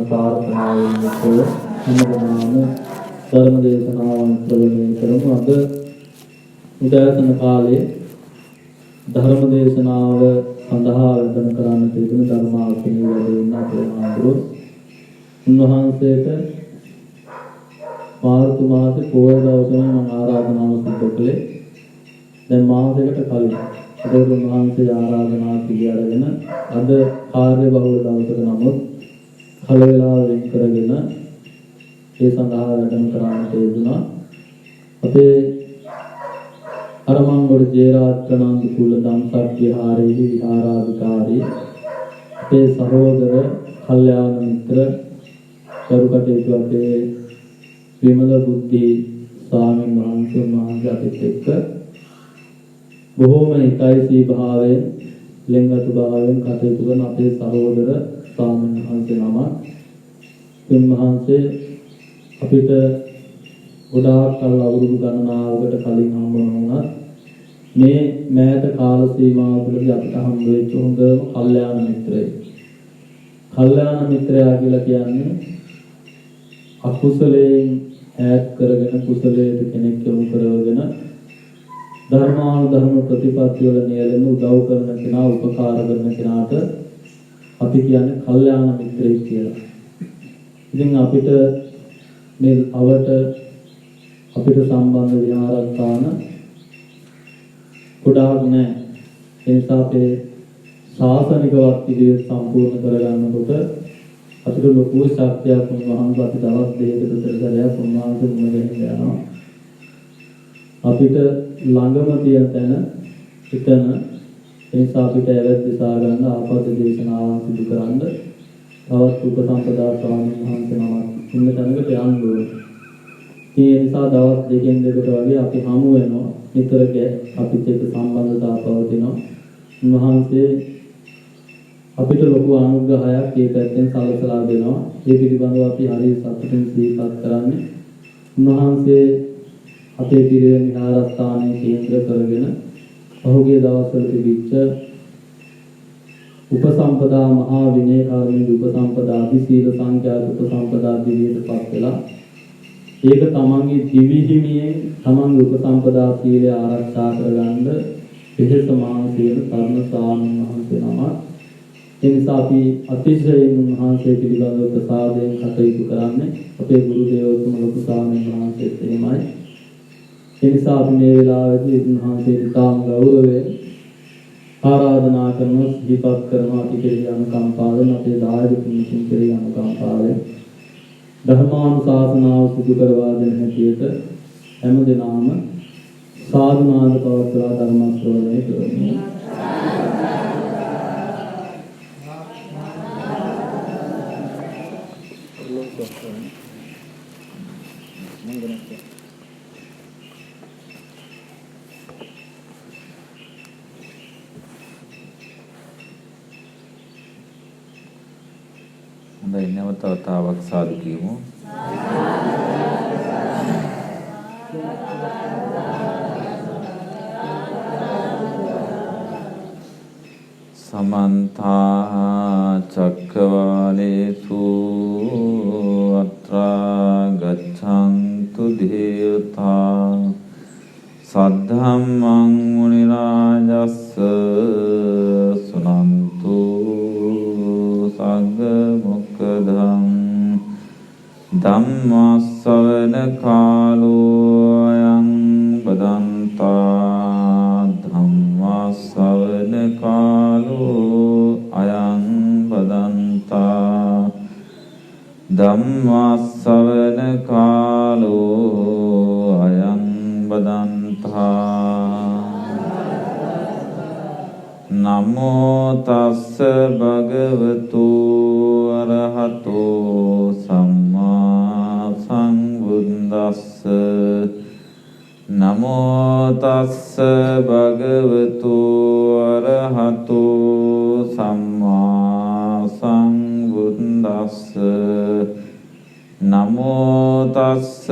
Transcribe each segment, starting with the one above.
ප්‍රාර්ථනාවෙන් යුතුව හැමදෙනාම ධර්ම දේශනාවන් ශ්‍රවණය කරමු. අද උදෑසන කාලයේ ධර්ම දේශනාව සඳහා වැඩම කරන්නට යෙදුණු ධර්මාර්ථණීය වැඩ ඉන්න අපේ ආඳුර උන්වහන්සේට මාර්තු මාසේ පොහොය දවසේ මම ආරාධනාව සිදු කළේ. දැන් මාසයකට කලින් ඒකෝට උන්වහන්සේ ආරාධනාව පිළිඅරගෙන අද කාර්ය බහුල දවසක නමුත් කල වේලාව වෙන් කරගෙන ඒ සඳහා වැඩම කරන්නට යෙදුණා. අපේ අරමංගොඩ ජේරාත්‍රානන්ද කුල ධම්සක් විහාරයේ විහාරාධිකාරී අපේ සහෝදර කල්යාණ මිත්‍ර කරුකටයුතු අපේ විමල බුද්ධි ස්වාමීන් වහන්සේ අපිත් එක්ක බොහෝම හිතයිසී භාවයෙන් ලෙන්ගතු භාවයෙන් කටයුතු කරන අපේ සහෝදර ස්වාමීන් වහන්සේ නමක්. උන්වහන්සේ අපිට ගොඩාක් කල් අවුරුදු ගණනාවකට කලින් හම්බ වුණා. මේ මෑත කාල සීමාව තුළදී අපිට හම්බ වෙච්ච හොඳම කල්යාණ මිත්‍රයෙක්. කල්යාණ මිත්‍රයා කියලා කියන්නේ අකුසලයෙන් ඈත් කරගෙන කුසලයට කෙනෙක් යොමු කරවගෙන ධර්මානුධර්ම ප්‍රතිපත්ති වල නියැලෙන උදව් කරන කෙනා, උපකාර කරන කෙනාට අපි කියන්නේ කල්යාණ මිත්‍රයෙක් කියලා. ඉතින් අපිට මේ අවට අපිට සම්බන්ධ විහාරස්ථාන ගොඩාක් නැහැ. ඒ නිසා අපේ ශාසනිකවත් විදිහට සම්පූර්ණ කරගන්නකොට අපිට ලොකු ශක්තියක් උන්වහන්සේ අපි දවස් දෙකකට විතරයක් උන්වහන්සේ මුණ ගැහිලා යනවා. අපිට ළඟම තියෙන තැන එතන ඒ නිසා අපිට ඇවැත් දිසා ගන්න ආපද දේශනාවන් සිදු කරන්න තවත් උපසම්පදා ස්වාමීන් වහන්සේ නමක් ඉන්න තැනකට යන්න ඕනේ. ඒ නිසා දවස් දෙකෙන් දෙකට වගේ අපි හමු වෙනවා. විතරක අපිත් එක්ක සම්බන්ධතාව පවතිනවා. උන්වහන්සේ අපිට ලොකු අනුග්‍රහයක් ඒ පැත්තෙන් සලසලා දෙනවා. ඒ පිළිබඳව අපි හරිය සතුටින් සිහිපත් කරන්නේ. උන්වහන්සේ අපේ පිරිවෙන් විහාරස්ථානයේ කේන්ද්‍ර කරගෙන පහුගිය දවස්වල තිබිච්ච උපසම්පදා මහා විනය කාර්මික උපසම්පදා අධිසීල සංඛ්‍යාත උපසම්පදා දිවියටපත් වෙලා ඒක තමන්ගේ දිවි හිමියෙන් තමන්ගේ උපසම්පදා සීලය ආරක්ෂා කරගන්න විශේෂ මානසික තරුණ ස්වාමීන් වහන්සේ නමක්. ඒ නිසා අපි අතිශයින් උන්වහන්සේ පිළිබඳව ප්‍රසාදයෙන් කටයුතු කරන්නේ. අපේ ගුරු දේවෝත්තම ලොකු ස්වාමීන් වහන්සේත් එහෙමයි. ඒ නිසා අපි මේ වෙලාවේදී උන්වහන්සේට තාම ගෞරවයෙන් ආරාධනා කරනවා, සිහිපත් කරනවා. අපි කෙරෙහි අනුකම්පාවෙන්, අපේ දායක පින්තුන් කෙරෙහි අනුකම්පාවෙන් ධර්මානුශාසනාව සිදු කරවා දෙන හැටියට හැම දිනම සාදු නාද පවත්වලා ධර්ම ශ්‍රවණය කරමු. හොඳයි, නැවත වතාවක් සාදු කියමු. සමන්ත චක්කවාලේසු අත්‍රා ගච්ඡන්තු දේවතා සද්ධම්මං මුනි රාජස්ස සුනන්තු සග්ග මොක්ඛදං ධම්ම ශ්‍රවණ කාලෝ අයං බදන්තා ධම්ම ශ්‍රවණ කාලෝ අයං බදන්තා ධම්ම ශ්‍රවණ කාලෝ අයං බදන්තා නමෝ තස්ස භගවතු අරහතෝ සම්මා සම්බුද්දස්ස නමෝ තස්ස භගවතු අරහතෝ සම්මා සම්බුද්දස්ස නමෝ තස්ස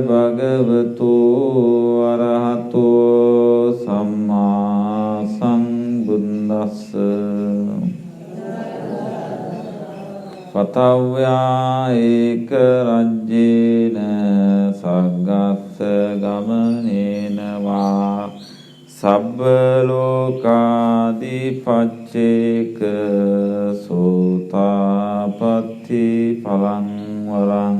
භගවතු අරහතෝ සම්මා සම්බුද්දස්ස පතව්‍යා ඒක රජ්‍යේන සග්ගස්ස ගමනේන වා සබ්බ ලෝකාදිපච්චේක සෝතාපට්ටි පලං වරං.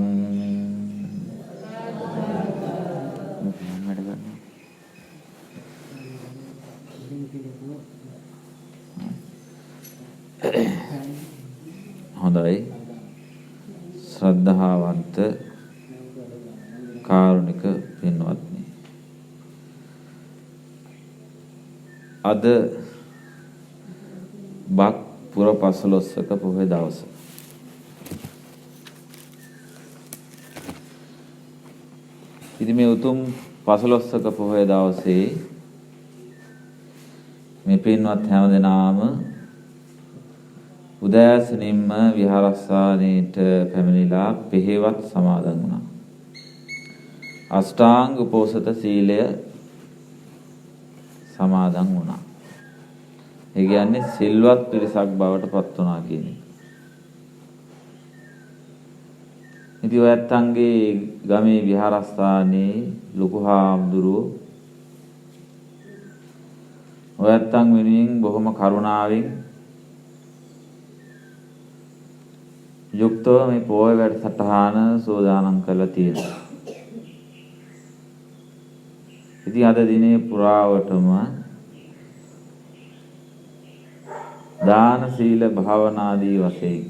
හොඳයි. ශ්‍රද්ධාවන්ත කාරුණික පින්වත්නි, අද බක් පුර 15ක පොහොය දවස. ඉතින් මේ උතුම් 15ක පොහොය දවසේ මේ පින්වත් හැම දෙනාම උදෑසනින්ම විහාරස්ථානයේට පැමිණිලා පෙහෙවත් සමාදන් වුණා. අෂ්ටාංග උපෝසත සීලය සමාදන් වුණා. ඒ කියන්නේ සිල්වත් පිරිසක් බවට පත් වුණා කියන එක. ඉතින් ඔයත්න්ගේ ගමේ විහාරස්ථානයේ ලොකු හාමුදුරුවෝ ඔයත්න් වෙනුවෙන් බොහොම කරුණාවෙන් යුක්තව මේ පොය වැඩසටහන සෝදානම් කරලා තියෙනවා. ඉතින් අද දිනේ පුරාවටම දාන සීල භාවනාදී වශයෙන්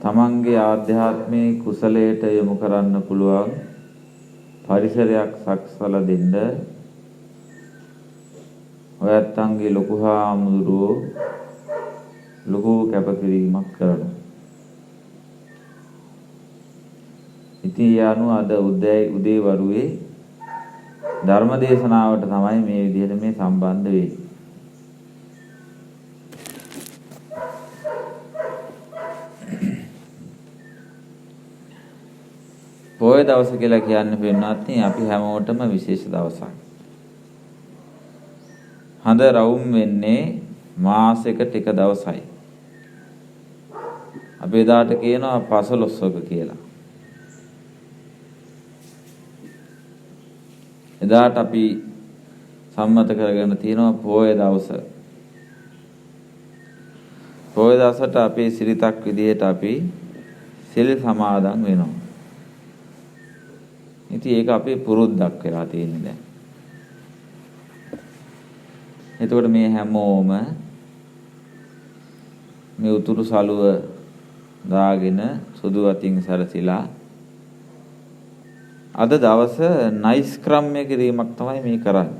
තමන්ගේ ආධ්‍යාත්මික කුසලයට යොමු කරන්න පුළුවන් පරිසරයක් සකසලා දෙන්න ඔයත්න්ගේ ලොකු හාමුදුරුවෝ ලොකු කැපකිරීමක් කරනවා. ඉතින් යනු අද උදේ වරුවේ ධර්ම දේශනාවට තමයි මේ විදිහට මේ සම්බන්ධ වෙන්නේ. පොය දවස කියලා කියන්නේ වෙනවත් අපි හැමෝටම විශේෂ දවසක්. හඳ රවුම් වෙන්නේ මාසෙකට එක දවසයි. අපි එදාට කියනවා 15ක කියලා. එදාට අපි සම්මත කරගෙන තියෙනවා පොය දවස. පොය දවසට අපේ සිරිතක් විදිහට අපි සිල් සමාදන් වෙනවා. ඉතින් ඒක අපේ පුරුද්දක් වෙලා තියෙන්නේ දැන්. එතකොට මේ හැමෝම මේ උතුරු සළුව දාගෙන සුදු අතින් සැරසිලා අද දවස නෛෂ්ක්‍රම්‍ය කිරීමක් තමයි මේ කරන්නේ.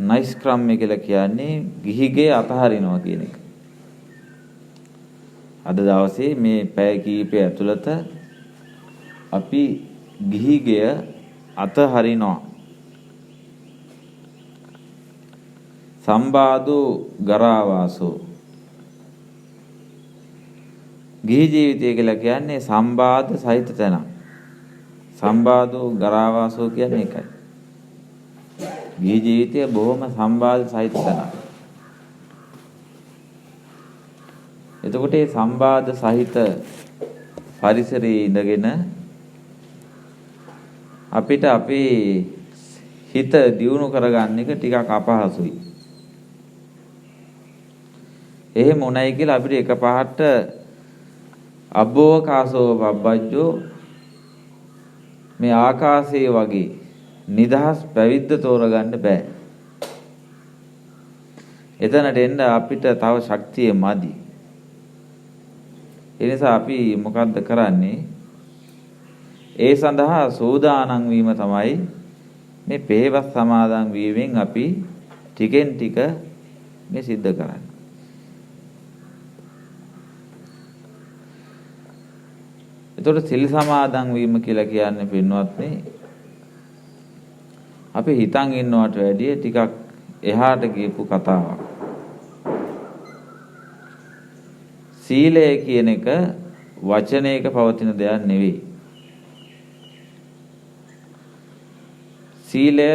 නෛෂ්ක්‍රම්‍ය කියලා කියන්නේ ගිහිගේ අතහරිනවා කියන එක. අද දවසේ මේ පැය කීපය ඇතුළත අපි ගිහිගය අතහරිනවා. සම්බාදෝ ගරාවාසෝ. ගිහි ජීවිතය කියලා කියන්නේ සම්බාද සහිත තැනක්. සම්බාදෝ ගරාවාසෝ කියන්නේ ඒකයි. ගිහි ජීවිතය බොහොම සම්බාද සහිත තැනක්. එතකොට මේ සම්බාද සහිත පරිසරයේ ඉඳගෙන අපිට අපේ හිත දියුණු කරගන්න එක ටිකක් අපහසුයි. එහෙම උණයි කියලා අපිට එකපාරට අබ්බෝකාසෝ බබ්බජ්ජෝ මේ ආකාශයේ වගේ නිදහස් පැවිද්ද තෝරගන්න බෑ. එතනට එන්න අපිට තව ශක්තිය මදි. ඒ නිසා අපි මොකද්ද කරන්නේ? ඒ සඳහා සෝදානම් වීම තමයි මේ පෙහෙවස් සමාදන් වීමෙන් අපි ටිකෙන් ටික මේ සිද්ධ කරන්නේ. එතකොට සිල් සමාදන් වීම කියලා කියන්නේ පින්වත්නි අපි හිතන් ඉන්නවට වැඩිය ටිකක් එහාට ගියපු කතාවක්. සීලය කියන එක වචනයක පවතින දෙයක් නෙවෙයි. සීලය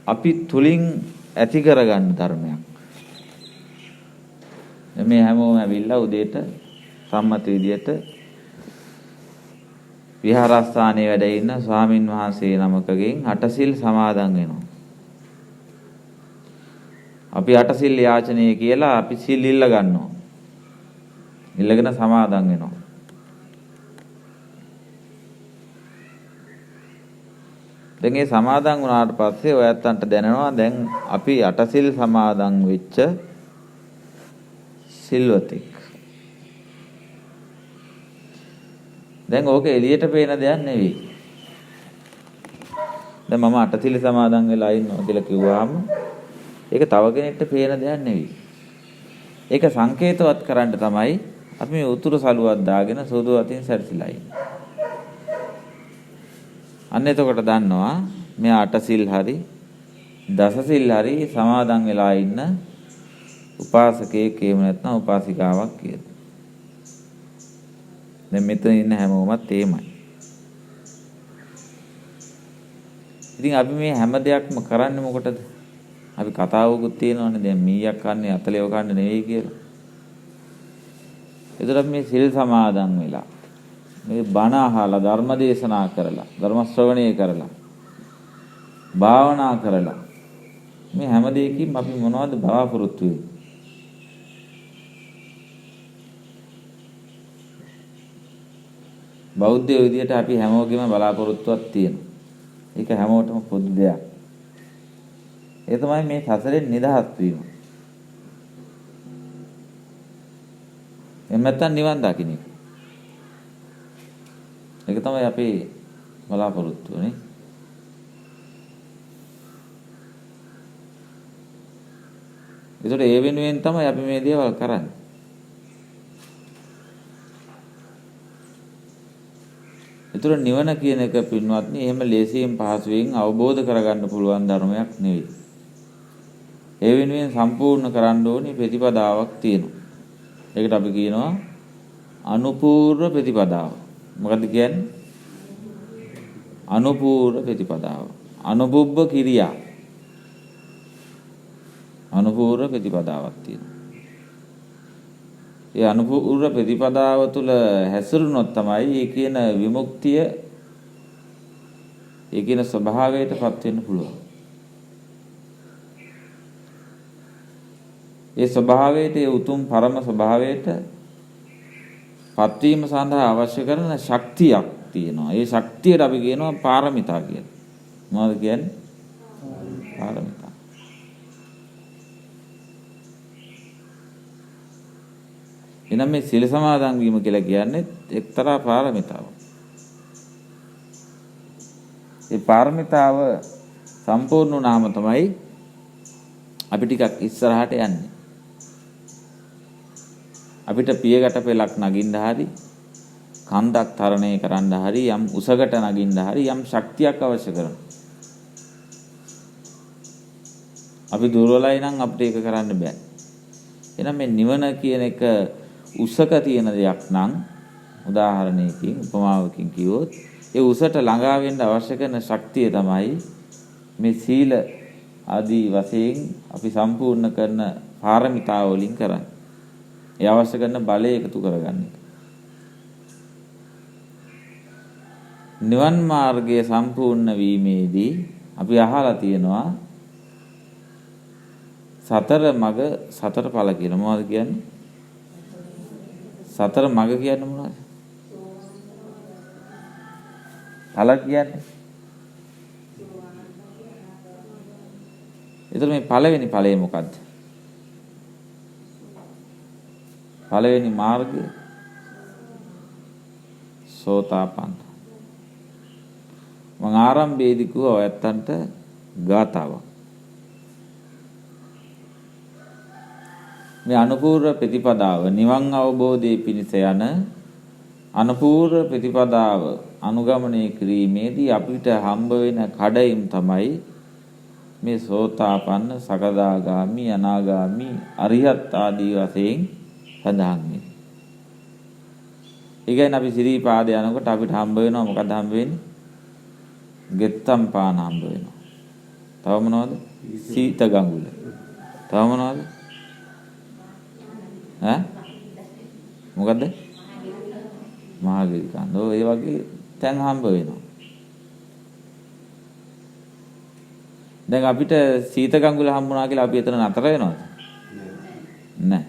අපි තුලින් ඇති කරගන්න ධර්මයක්. මේ හැමෝම ඇවිල්ලා උදේට සම්මත විදියට විහාරස්ථානයේ වැඩ ඉන්න ස්වාමින් වහන්සේ නමකගෙන් අටසිල් සමාදන් වෙනවා. අපි අටසිල් යාචනය කියලා අපි සිල් ඉල්ල ගන්නවා. ඉල්ලගෙන සමාදන් වෙනවා. දැන් මේ සමාදන් වුණාට පස්සේ ඔයත්තන්ට දැනෙනවා දැන් අපි අටසිල් සමාදන් වෙච්ච සිල්වතෙක්. දැන් ඕක එළියට පේන දෙයක් නෙවෙයි. දැන් මම අටසිල් සමාදන් වෙලා ඉන්නවා කියලා කිව්වහම ඒක තව කෙනෙක්ට පේන දෙයක් නෙවෙයි. ඒක සංකේතවත් කරන්න තමයි අපි මේ උතුරු සළුවක් දාගෙන සුදු අතින් සැරසිලා ඉන්නේ. අන්න එතකොට දන්නවා මෙයා අටසිල් හරි දසසිල් හරි සමාදන් වෙලා ඉන්න උපාසකයෙක් එහෙම නැත්නම් උපාසිකාවක් කියලා. දැන් මෙතන ඉන්න හැමෝමත් එහෙමයි. ඉතින් අපි මේ හැම දෙයක්ම කරන්නේ මොකටද? අපි කතාවකුත් තියෙනවානේ දැන් මීයක් කන්නේ අතලෙව කන්නේ නෙවෙයි කියලා. ඒතර මේ සිල් සමාදන් වෙලා මේ බණ අහලා ධර්ම දේශනා කරලා ධර්ම ශ්‍රවණය කරලා භාවනා කරලා මේ හැම දෙයකින්ම අපි මොනවද බලාපොරොත්තු වෙන්නේ? බෞද්ධ විදියට අපි හැමෝගෙම බලාපොරොත්තුවක් තියෙනවා. ඒක හැමෝටම පොදු දෙයක්. ඒ තමයි මේ සසරෙන් නිදහස් වීම. එහෙම නැත්නම් නිවන් දකින්න. ඒක තමයි අපේ බලාපොරොත්තුව නේ. ඒකට ඒ වෙනුවෙන් තමයි අපි මේ දේවල් කරන්නේ. ඒතර නිවන කියන එක පින්වත්නි එහෙම ලේසියෙන් පහසුවෙන් අවබෝධ කරගන්න පුළුවන් ධර්මයක් නෙවෙයි. ඒ වෙනුවෙන් සම්පූර්ණ කරන්න ඕනේ ප්‍රතිපදාවක් තියෙනවා. ඒකට අපි කියනවා අනුපූර්ව ප්‍රතිපදාව. මොකද්ද කියන්නේ? අනුපූර්ව ප්‍රතිපදාව. අනුපුබ්බ කිරියා. අනුපූර්ව ප්‍රතිපදාවක් තියෙනවා. ඒ අනුපූර්ව ප්‍රතිපදාව තුළ හැසිරුණොත් තමයි ඒ කියන විමුක්තිය ඒ කියන ස්වභාවයටපත් වෙන්න පුළුවන්. ඒ ස්වභාවයට ඒ උතුම් පරම ස්වභාවයට පත්වීම සඳහා අවශ්‍ය කරන ශක්තියක් තියෙනවා. ඒ ශක්තියට අපි කියනවා පාරමිතා කියලා. මොනවද කියන්නේ? පාරමිතා. එනම් මේ සීල සමාදන් වීම කියලා කියන්නේ එක්තරා පාරමිතාවක්. ඒ පාරමිතාව සම්පූර්ණ වුණාම තමයි අපි ටිකක් ඉස්සරහට යන්නේ. අපිට පියකට පෙලක් නගින්න හරි කන්දක් තරණය කරන්න හරි යම් උසකට නගින්න හරි යම් ශක්තියක් අවශ්‍ය කරනවා. අපි දුර්වලයි නම් අපිට ඒක කරන්න බෑ. එහෙනම් මේ නිවන කියන එක උසක තියෙන දෙයක් නම් උදාහරණයකින් උපමාවකින් කිව්වොත් ඒ උසට ළඟා වෙන්න අවශ්‍ය කරන ශක්තිය තමයි මේ සීල ආදී වශයෙන් අපි සම්පූර්ණ කරන පාරමිතා වලින් කරන්නේ. ඒ අවශ්‍ය කරන බලය එකතු කරගන්න එක. නිවන් මාර්ගය සම්පූර්ණ වීමේදී අපි අහලා තියෙනවා සතර මඟ සතර ඵල කියලා. මොනවද කියන්නේ? සතර මඟ කියන්නේ මොනවද? ඵල කියන්නේ. ඒතර මේ පළවෙනි ඵලය මොකද්ද? පළවෙනි මාර්ගය සෝතාපන්න. මම ආරම්භයේදී කිව්වා ඔයත්තන්ට ගාතාවක්. මේ අනුපූර්ව ප්‍රතිපදාව නිවන් අවබෝධයේ පිණිස යන අනුපූර්ව ප්‍රතිපදාව අනුගමනය කිරීමේදී අපිට හම්බ වෙන කඩයිම් තමයි මේ සෝතාපන්න සකදාගාමි අනාගාමි අරිහත් ආදී වශයෙන් සඳහන් වෙන්නේ. ඒ කියන්නේ අපි සිරීපාද යනකොට අපිට හම්බ වෙනවා මොකක්ද හම්බ වෙන්නේ? ගෙත්තම් පාන හම්බ වෙනවා. තව මොනවද? සීත ගඟුල. තව මොනවද? ඈ මොකද්ද? මහගිරි කන්ද. ඔය වගේ තැන් හම්බ වෙනවා. දැන් අපිට සීත ගඟුල හම්බුණා කියලා අපි එතන නතර වෙනවද? නැහැ.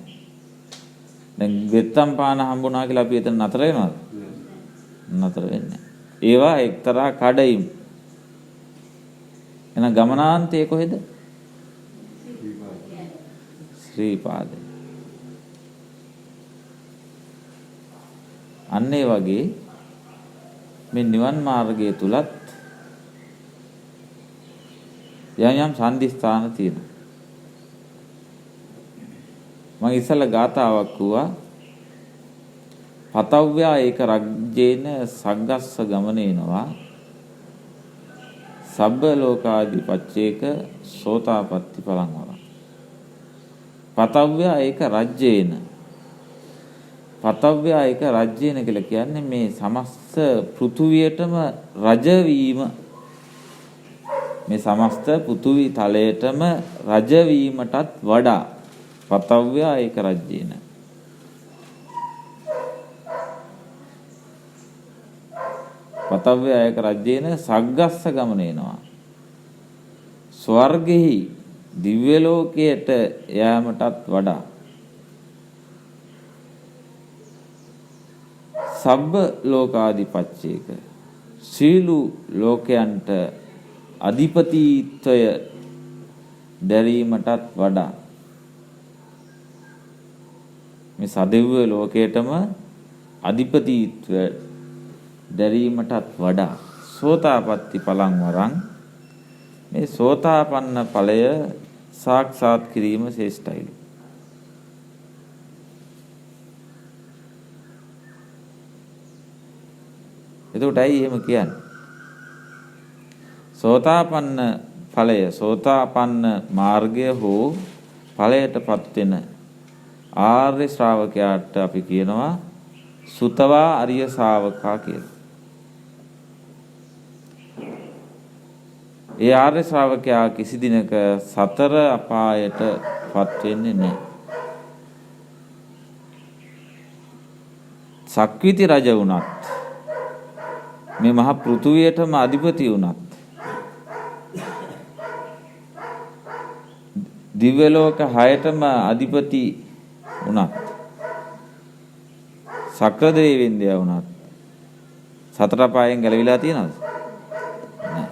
දැන් වෙත්තම් පාන හම්බුණා කියලා අපි එතන නතර වෙනවද? නතර වෙන්නේ නැහැ. ඒවා එක්තරා කඩයිම්. එහෙනම් ගමනාන්තයේ කොහෙද? ශ්‍රීපාද. අන්න ඒ වගේ මේ නිවන් මාර්ගයේ තුලත් යම් සම්දිස්ථාන තියෙනවා. මම ඉස්සෙල්ලා ගාතාවක් කිව්වා පතව්‍යා ඒක රජ්ජේන සග්ගස්ස ගමනේනවා සබ්බ ලෝකාදි පච්චේක සෝතාපට්ටි පලං වරං. පතව්‍යා ඒක රජ්ජේන. පතව්‍යා ඒක රජ්ජේන කියලා කියන්නේ මේ සමස්ත පෘථුවියටම රජ වීම. මේ සමස්ත පෘථුවි තලයටම රජ වීමටත් වඩා පතව්‍යා ඒක රජ්ජේන. පතව්‍යා ඒක රජ්ජේන සග්ගස්ස ගමනේනවා. ස්වර්ගෙහි දිව්‍ය ලෝකයට යෑමටත් වඩා සබ්බ ලෝකාධිපච්චේක සීලු ලෝකයන්ට අධිපතිත්වය දැරීමටත් වඩා මේ සදෙව්ව ලෝකයටම අධිපතිත්වය දැරීමටත් වඩා සෝතාපට්ටි පලං වරං මේ සෝතාපන්න ඵලය සාක්ෂාත් කිරීම ශ්‍රේෂ්ඨයිලු. එතකොටයි එහෙම කියන්නේ. සෝතාපන්න ඵලය සෝතාපන්න මාර්ගය හෝ ඵලයටපත් වෙන ආර්ය ශ්‍රාවකයාට අපි කියනවා සුතවා අරිය ශාවකා කියලා. ඒ ආර්ය ශ්‍රාවකයා කිසි දිනක සතර අපායටපත් වෙන්නේ නැහැ. සක්විති රජ වුණත් මේ මහ පෘථුවියටම අධිපති වුණත් දිව්‍ය ලෝක 6ටම අධිපති වුණත් සක්‍ර දෙවියන්දයා වුණත් සතර පායෙන් ගැලවිලා තියෙනවද? නැහැ.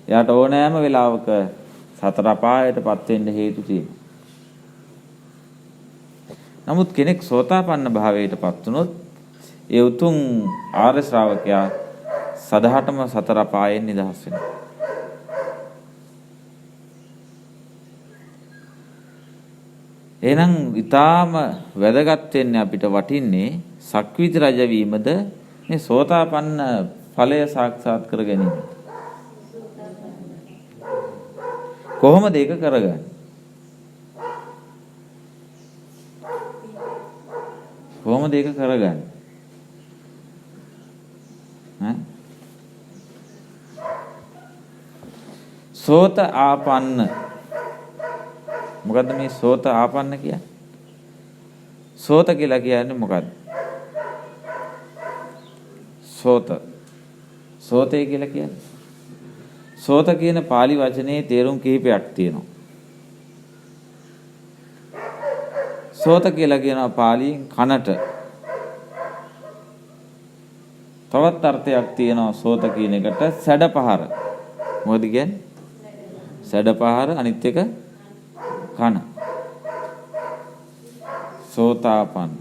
එයාට ඕනෑම වෙලාවක සතර පායටපත් වෙන්න හේතු තියෙනවා. නමුත් කෙනෙක් සෝතාපන්න භාවයටපත් වුණොත් ඒ උතුම් ආර්ය ශ්‍රාවකයා සදහටම සතර පායෙන් නිදහස් වෙනවා. එහෙනම් ඊටාම වැදගත් වෙන්නේ අපිට වටින්නේ සක්විති රජ වීමද මේ සෝතාපන්න ඵලය සාක්ෂාත් කර ගැනීම. කොහොමද ඒක කරගන්නේ? කොහොමද ඒක කරගන්නේ? සෝත ආපන්න. මොකද්ද මේ සෝත ආපන්න කියන්නේ? සෝත කියලා කියන්නේ මොකද්ද? සෝතේ කියලා කියන්නේ. සෝත කියන pāli වචනේ තේරුම් කිහිපයක් තියෙනවා. සෝත කියලා කියනවා පාලියෙන් කනට. තවත් අර්ථයක් තියෙනවා සෝත කියන එකට සැඩපහර. මොකද කියන්නේ? සැඩපහර අනිත් එක කන. සෝතාපන්න.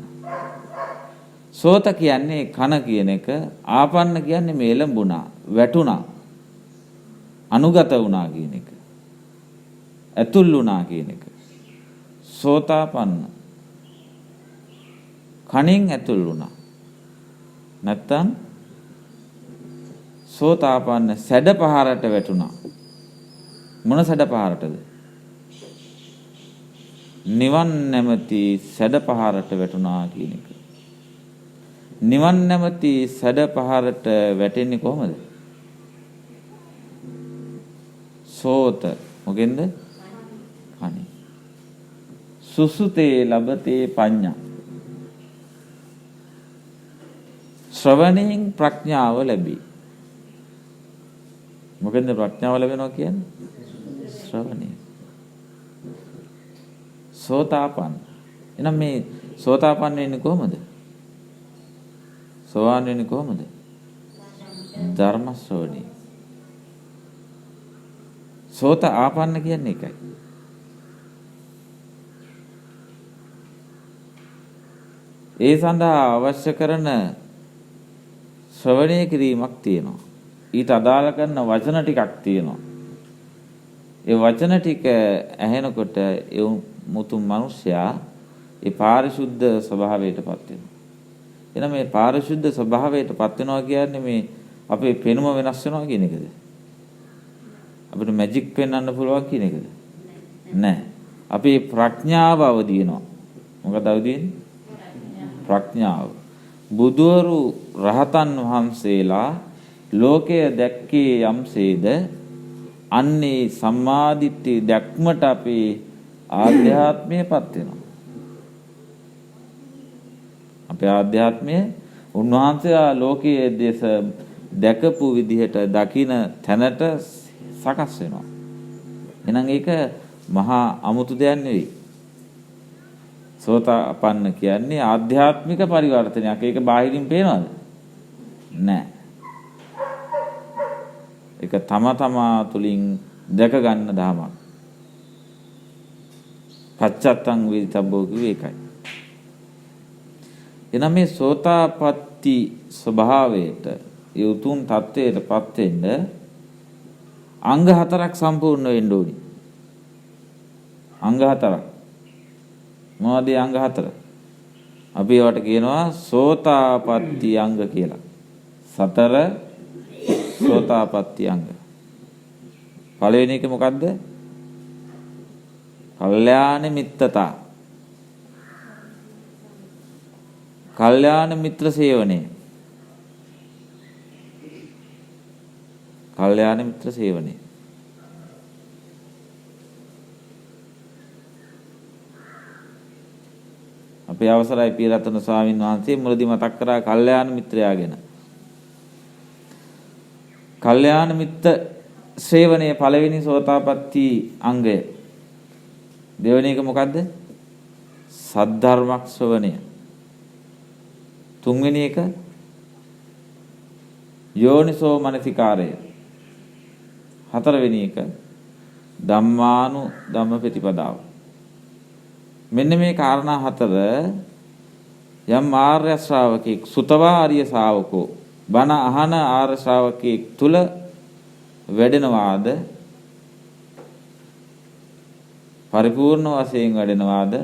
සෝත කියන්නේ කන කියන එක, ආපන්න කියන්නේ මේ එළඹුණා, වැටුණා, අනුගත වුණා කියන එක. ඇතුල් වුණා කියන එක. සෝතාපන්න. කණින් ඇතුල් වුණා. නැත්තම් සෝතාපන්න සැඩපහරට වැටුණා. මොන සැඩපහරටද? නිවන් නැමැති සැඩපහරට වැටුණා කියන එක. නිවන් නැමැති සැඩපහරට වැටෙන්නේ කොහොමද? සෝත. මොකෙන්ද? කණින්. සුසුතේ ලබතේ පඤ්ඤා. ශ්‍රවණයෙන් ප්‍රඥාව ලැබේ. මොකෙන්ද ප්‍රඥාව ලැබෙනවා කියන්නේ? ශ්‍රවණය. සෝතාපන්න. එහෙනම් මේ සෝතාපන්න වෙන්නේ කොහොමද? සෝවාන් වෙන්නේ කොහොමද? ධර්ම ශ්‍රවණය. සෝත ආපන්න කියන්නේ ඒකයි. ඒ සඳහා අවශ්‍ය කරන ශ්‍රවණය කිරීමක් තියෙනවා. ඊට අදාළ කරන වචන ටිකක් තියෙනවා. ඒ වචන ටික ඇහෙනකොට ඒ මුතුන් මිනිසයා ඒ පාරිශුද්ධ ස්වභාවයටපත් වෙනවා. එහෙනම් මේ පාරිශුද්ධ ස්වභාවයටපත් වෙනවා කියන්නේ මේ අපේ පෙනුම වෙනස් වෙනවා කියන එකද? අපිට මැජික් පෙන්වන්න පුළුවන් කියන එකද? නැහැ. අපේ ප්‍රඥාව අවදි වෙනවා. මොකද අවදි වෙන්නේ? ප්‍රඥාව. බුදුවරු රහතන් වහන්සේලා ලෝකය දැක්කේ යම්සේද අන්නේ සම්මාදිට්ඨි දැක්මට අපේ ආධ්‍යාත්මයපත් වෙනවා. අපේ ආධ්‍යාත්මය උන්වහන්සේලා ලෝකයේ දේශ දැකපු විදිහට දකින තැනට සකස් වෙනවා. එහෙනම් ඒක මහා අමුතු දෙයක් නෙවෙයි. සෝතාපන්න කියන්නේ ආධ්‍යාත්මික පරිවර්තනයක්. ඒක බාහිරින් පේනවද? නැහැ. ඒක තම තමා තුලින් දැක ගන්න ධමයක්. පච්චත්තං වේතබ්බෝ කිව්වේ ඒකයි. එනම් මේ සෝතාපට්ටි ස්වභාවයට ඒ උතුම් තත්වයටපත් වෙන්න අංග හතරක් සම්පූර්ණ වෙන්න ඕනි. අංග හතරක්. මොනවද අංග හතර? අපි ඒවට කියනවා සෝතාපට්ටි අංග කියලා. සතර සෝතාපට්ටි අංග. පළවෙනි එක මොකද්ද? කල්යාණ මිත්‍රතා. කල්යාණ මිත්‍ර සේවනය. කල්යාණ මිත්‍ර සේවනය. අපේ අවසරයි පියරතන ස්වාමීන් වහන්සේ මුලදී මතක් කරා කල්යාණ මිත්‍රයා ගැන. කල්යාණ මිත්‍ර සේවනයේ පළවෙනි සෝතාපට්ටි අංගය. දෙවෙනි එක මොකද්ද? සද්ධර්මක් ශ්‍රවණය. තුන්වෙනි එක යෝනිසෝ මනසිකාරය. හතරවෙනි එක ධම්මානු ධම්ම ප්‍රතිපදාව. මෙන්න මේ කාරණා හතර යම් ආර්ය ශ්‍රාවකෙක් සුතවා ආර්ය ශ්‍රාවකෝ බණ අහන ආර්ය ශ්‍රාවකෙක් තුල වැඩෙනවාද පරිපූර්ණ වශයෙන් වැඩෙනවාද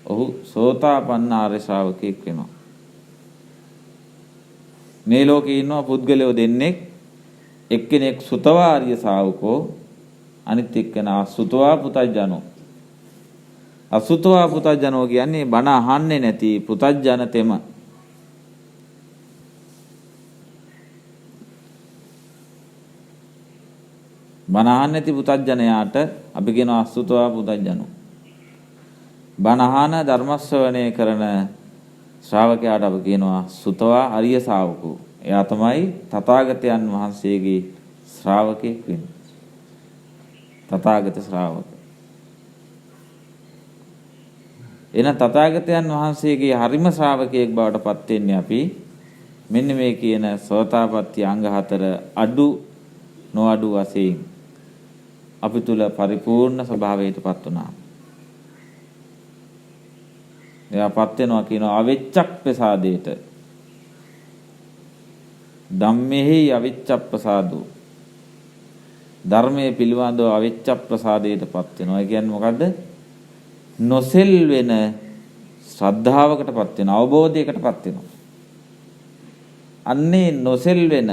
ඔහු සෝතාපන්න ආර්ය ශ්‍රාවකෙක් වෙනවා. මේ ලෝකේ ඉන්නවා පුද්ගලයෝ දෙන්නෙක්, එක්කෙනෙක් සුතවා ආර්ය ශ්‍රාවකෝ, අනිත් එක්කෙනා අසුතවා පුතඥෝ. අසුතවා පුතඥෝ කියන්නේ බණ අහන්නේ නැති පුතඥ තෙම. බණ අහන්නේ නැති පුතඥයාට අපි කියනවා අසුතවා පුතඥෝ. බණ අහන ධර්ම ශ්‍රවණය කරන ශ්‍රාවකයාට අපි කියනවා සුතවා ආර්ය ශ්‍රාවකෝ. එයා තමයි තථාගතයන් වහන්සේගේ ශ්‍රාවකෙක් වෙන්නේ. තථාගත ශ්‍රාවක. එන තථාගතයන් වහන්සේගේ හරිම ශ්‍රාවකයෙක් බවට පත් වෙන්නේ අපි මෙන්න මේ කියන සෝතාපට්ටි අංග හතර අඩු නොඅඩු වශයෙන් අපි තුල පරිපූර්ණ ස්වභාවයටපත් වුණා. එයාපත් වෙනවා කියනවා අවිච්ඡක් ප්‍රසාදයට. ධම්මෙහි අවිච්ඡක් ප්‍රසාදෝ. ධර්මයේ පිළිබඳව අවිච්ඡක් ප්‍රසාදයටපත් වෙනවා. ඒ කියන්නේ මොකද්ද? නොසෙල් වෙන ශ්‍රද්ධාවකටපත් වෙන අවබෝධයකටපත් වෙනවා. අන්නේ නොසෙල් වෙන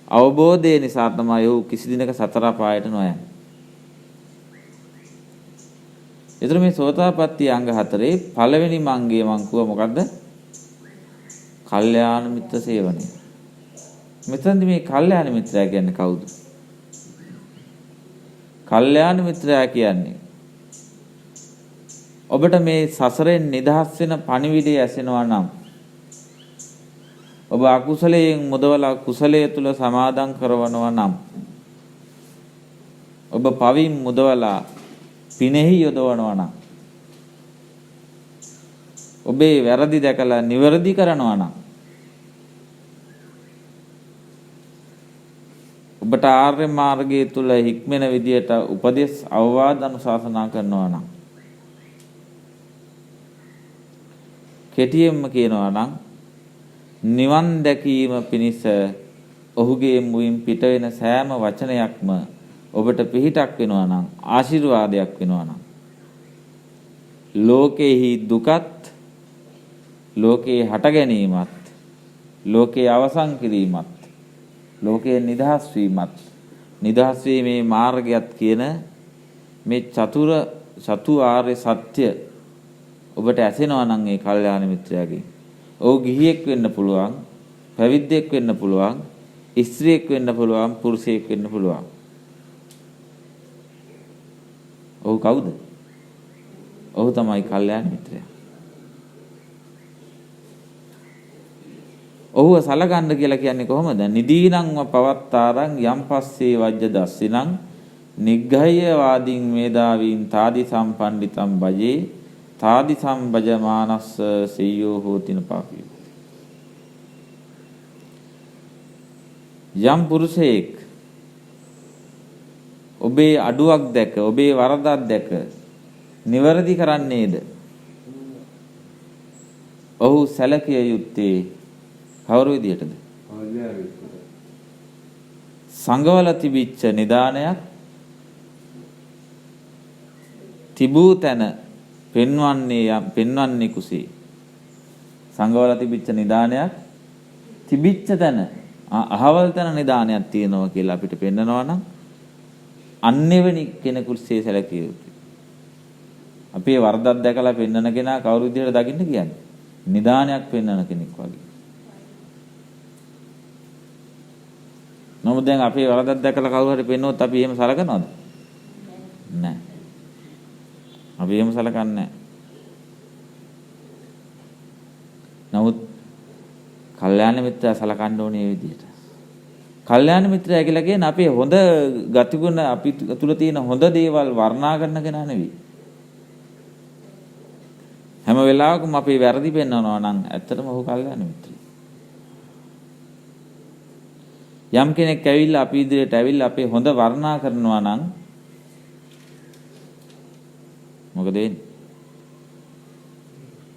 අවබෝධය නිසා තමයි ඔහු කිසි දිනක සතර පායට නොයන්නේ. ඒතර මේ සෝතාපට්ටි අංග හතරේ පළවෙනි මංගය මං කිව්වා මොකද්ද? කල්යාණ මිත්‍ර සේවනය. මෙතනදී මේ කල්යාණ මිත්‍රයා කියන්නේ කවුද? කල්යාණ මිත්‍රයා කියන්නේ ඔබට මේ සසරෙන් නිදහස් වෙන පණිවිඩය ඇසෙනවා නම් ඔබ අකුසලයෙන් මුදවලා කුසලයේ තුල සමාදන් කරවනවා නම් ඔබ පවින් මුදවලා පිනෙහි යොදවනවා නම් ඔබේ වැරදි දැකලා නිවැරදි කරනවා නම් ඔබට ආර්ය මාර්ගයේ තුල හික්මෙන විදියට උපදේශ අවවාද අනුශාසනා කරනවා නම් කෙටියෙන්ම කියනවා නම් නිවන් දැකීම පිණිස ඔහුගේ මුවින් පිට වෙන සෑම වචනයක්ම ඔබට පිහිටක් වෙනවා නම් ආශිර්වාදයක් වෙනවා නම් ලෝකේහි දුකත් ලෝකේ හට ගැනීමත් ලෝකේ අවසන් කිරීමත් ලෝකේ නිදහස් වීමත් නිදහස් වීමේ මාර්ගයත් කියන මේ චතු ආර්ය සත්‍ය ඔබට ඇසෙනවා නම් ඒ කල්යාණ මිත්‍රයාගේ ඔහු ගිහියෙක් වෙන්න පුළුවන් පැවිද්දෙක් වෙන්න පුළුවන් ස්ත්‍රියෙක් වෙන්න පුළුවන් පුරුෂයෙක් වෙන්න පුළුවන් ඔහු කවුද? ඔහු තමයි කල්යාණ මිත්‍රයා. ඔහුව සලකන්න කියලා කියන්නේ කොහොමද? නිදීනංව පවත්තාරං යම් පස්සේ වජ්ජ දස්සිනං නිග්ඝය වාදීන් මේදාවීන් තාදි සම්පණ්ඩිතම් බජේ තාදි සම්බජමානස්ස සෙය්‍යෝ හෝතින පාපියෝ. යම් පුරුෂයෙක් ඔබේ අඩුවක් දැක ඔබේ වරදක් දැක නිවැරදි කරන්නේද? ඔහු සැලකිය යුත්තේ කවුරු විදියටද? සංගවල තිබිච්ච නිදානයක් තිබූ තැන පෙන්වන්නේ කුසේ. සංගවල තිබිච්ච නිදානයක් තිබිච්ච තැන අහවල් තැන නිදානයක් තියෙනවා කියලා අපිට පෙන්නනවා නම් අන්නෙවෙනි කෙනෙකුසේ සැලකිය යුතුයි. අපේ වරදක් දැකලා පෙන්නන කෙනා කවුරු විදියට දකින්න කියන්නේ? නිදානයක් පෙන්නන කෙනෙක් වගේ. නමුත් දැන් අපේ වරදක් දැකලා කවුරු හරි පෙන්නුවොත් අපි එහෙම සලකනවද? නැහැ. අපි එහෙම සලකන්නේ නැහැ. නමුත් කල්යාණ මිත්‍රයා සලකන්න ඕනේ මේ විදිහට. කල්යාණ මිත්‍රයා කියලා කියන්නේ අපේ හොඳ ගතිගුණ අපි තුල තියෙන හොඳ දේවල් වර්ණනා කරන කෙනා නෙවෙයි. හැම වෙලාවකම අපේ වැරදි පෙන්වනවා නම් ඇත්තටම ඔහු කල්යාණ මිත්‍රයෙක්. යම් කෙනෙක් ඇවිල්ලා අපි ඉදිරියට ඇවිල්ලා අපේ හොඳ වර්ණනා කරනවා නම් මොකද වෙන්නේ?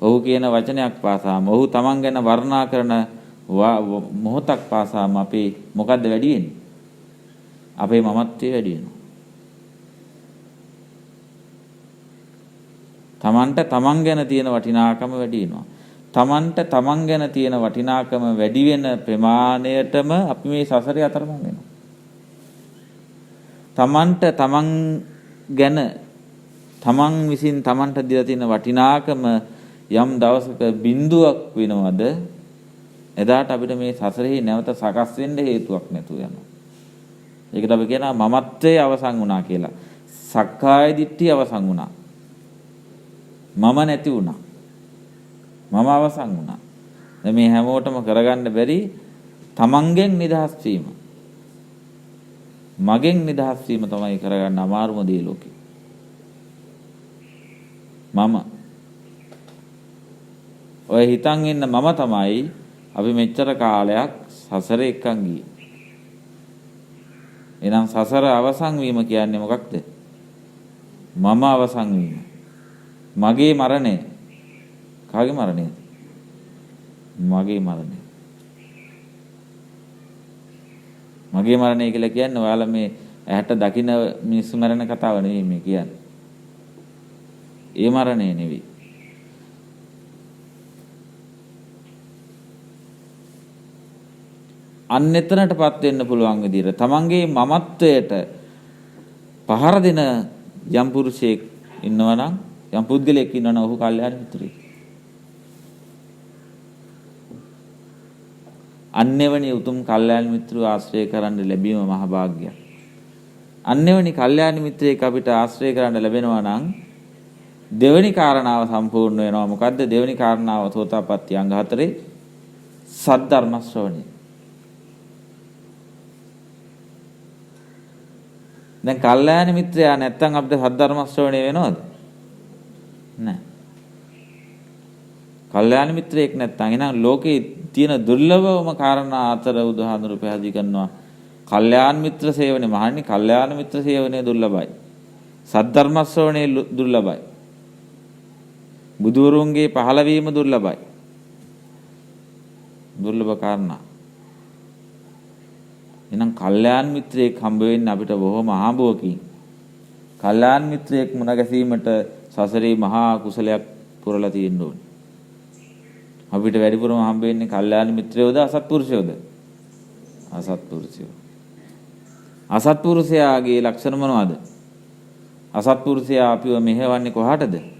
ඔහු කියන වචනයක් පාසාම ඔහු තමන් ගැන වර්ණනා කරන මොහොතක් පාසාම අපේ මොකද්ද වැඩි වෙන්නේ? අපේ මමත්වයේ වැඩි වෙනවා. තමන්ට තමන් ගැන තියෙන වටිනාකම වැඩි වෙනවා. තමන්ට තමන් ගැන තියෙන වටිනාකම වැඩි වෙන ප්‍රමාණයටම අපි මේ සසරේ අතරමං වෙනවා. තමන්ට තමන් ගැන තමන් විසින් තමන්ට දීලා තියෙන වටිනාකම යම් දවසක බිඳුවක් වෙනවද එදාට අපිට මේ සසරේ නැවත සකස් වෙන්න හේතුවක් නැතුව යනවා. ඒකට අපි කියනවා මමත්වයේ අවසන් වුණා කියලා. සක්කාය දිට්ඨිය අවසන් වුණා. මම නැති වුණා. මම අවසන් වුණා. දැන් මේ හැමෝටම කරගන්න බැරි තමන්ගෙන් නිදහස් වීම. මගෙන් නිදහස් වීම තමයි කරගන්න අමාරුම දේ ලෝකේ. මම ඔය හිතන් ඉන්න මම තමයි අපි මෙච්චර කාලයක් සසරේ එක්කන් ගියේ. එහෙනම් සසර අවසන් වීම කියන්නේ මොකක්ද? මම අවසන් වීම. මගේ මරණය. කාගේ මරණයද? මගේ මරණය. මගේ මරණය කියලා කියන්නේ ඔයාලා මේ ඇහැට දකින්න මිනිස්සු මරණ කතාව නෙවෙයි මේ කියන්නේ. ඒ මරණය නෙවෙයි. අන්න එතනටපත් වෙන්න පුළුවන් විදිහට තමන්ගේ මමත්වයට පහර දෙන යම් පුරුෂයෙක් ඉන්නවනම් යම් පුද්ගලයෙක් ඉන්නවනම් ඔහු කල්යාණ මිත්‍රයෙක්. අන්නෙවනි උතුම් කල්යාණ මිත්‍රව ආශ්‍රය කරන්න ලැබීම මහ භාග්‍යයක්. අන්නෙවනි කල්යාණ මිත්‍රයෙක් අපිට ආශ්‍රය කරන්න ලැබෙනවා නම් දෙවෙනි කාරණාව සම්පූර්ණ වෙනවා. මොකද්ද දෙවෙනි කාරණාව? සෝතාපට්ටි අංග 4 සද්ධර්ම ශ්‍රවණය. දැන් කල්යාණ මිත්‍රයා නැත්තම් අපිට සද්ධර්ම ශ්‍රවණය වෙනවද? නැහැ. කල්යාණ මිත්‍රයෙක් නැත්තම් එහෙනම් ලෝකේ තියෙන දුර්ලභවම කාරණා 4 උදාහරණ පැහැදිලි කරනවා. කල්යාණ මිත්‍ර සේවනයේ මහන්නේ කල්යාණ මිත්‍ර සේවනයේ දුර්ලභයි. සද්ධර්ම ශ්‍රවණයේ දුර්ලභයි. බුදුවරුන්ගේ පහළ වීම දුර්ලභයි. දුර්ලභ කාරණා. එහෙනම් කල්යාණ මිත්‍රයෙක් හම්බ වෙන්න අපිට බොහොම ආභෝගකින්. කල්යාණ මිත්‍රයෙක් මුණ ගැසීමට සසරේ මහා කුසලයක් පුරලා තියෙන්න ඕනේ. අපිට වැඩිපුරම හම්බ වෙන්නේ කල්යාණ මිත්‍රයෝද අසත්පුරුෂයෝද? අසත්පුරුෂයෝ. අසත්පුරුෂයාගේ ලක්ෂණ මොනවද? අසත්පුරුෂයා අපිව මෙහෙවන්නේ කොහාටද?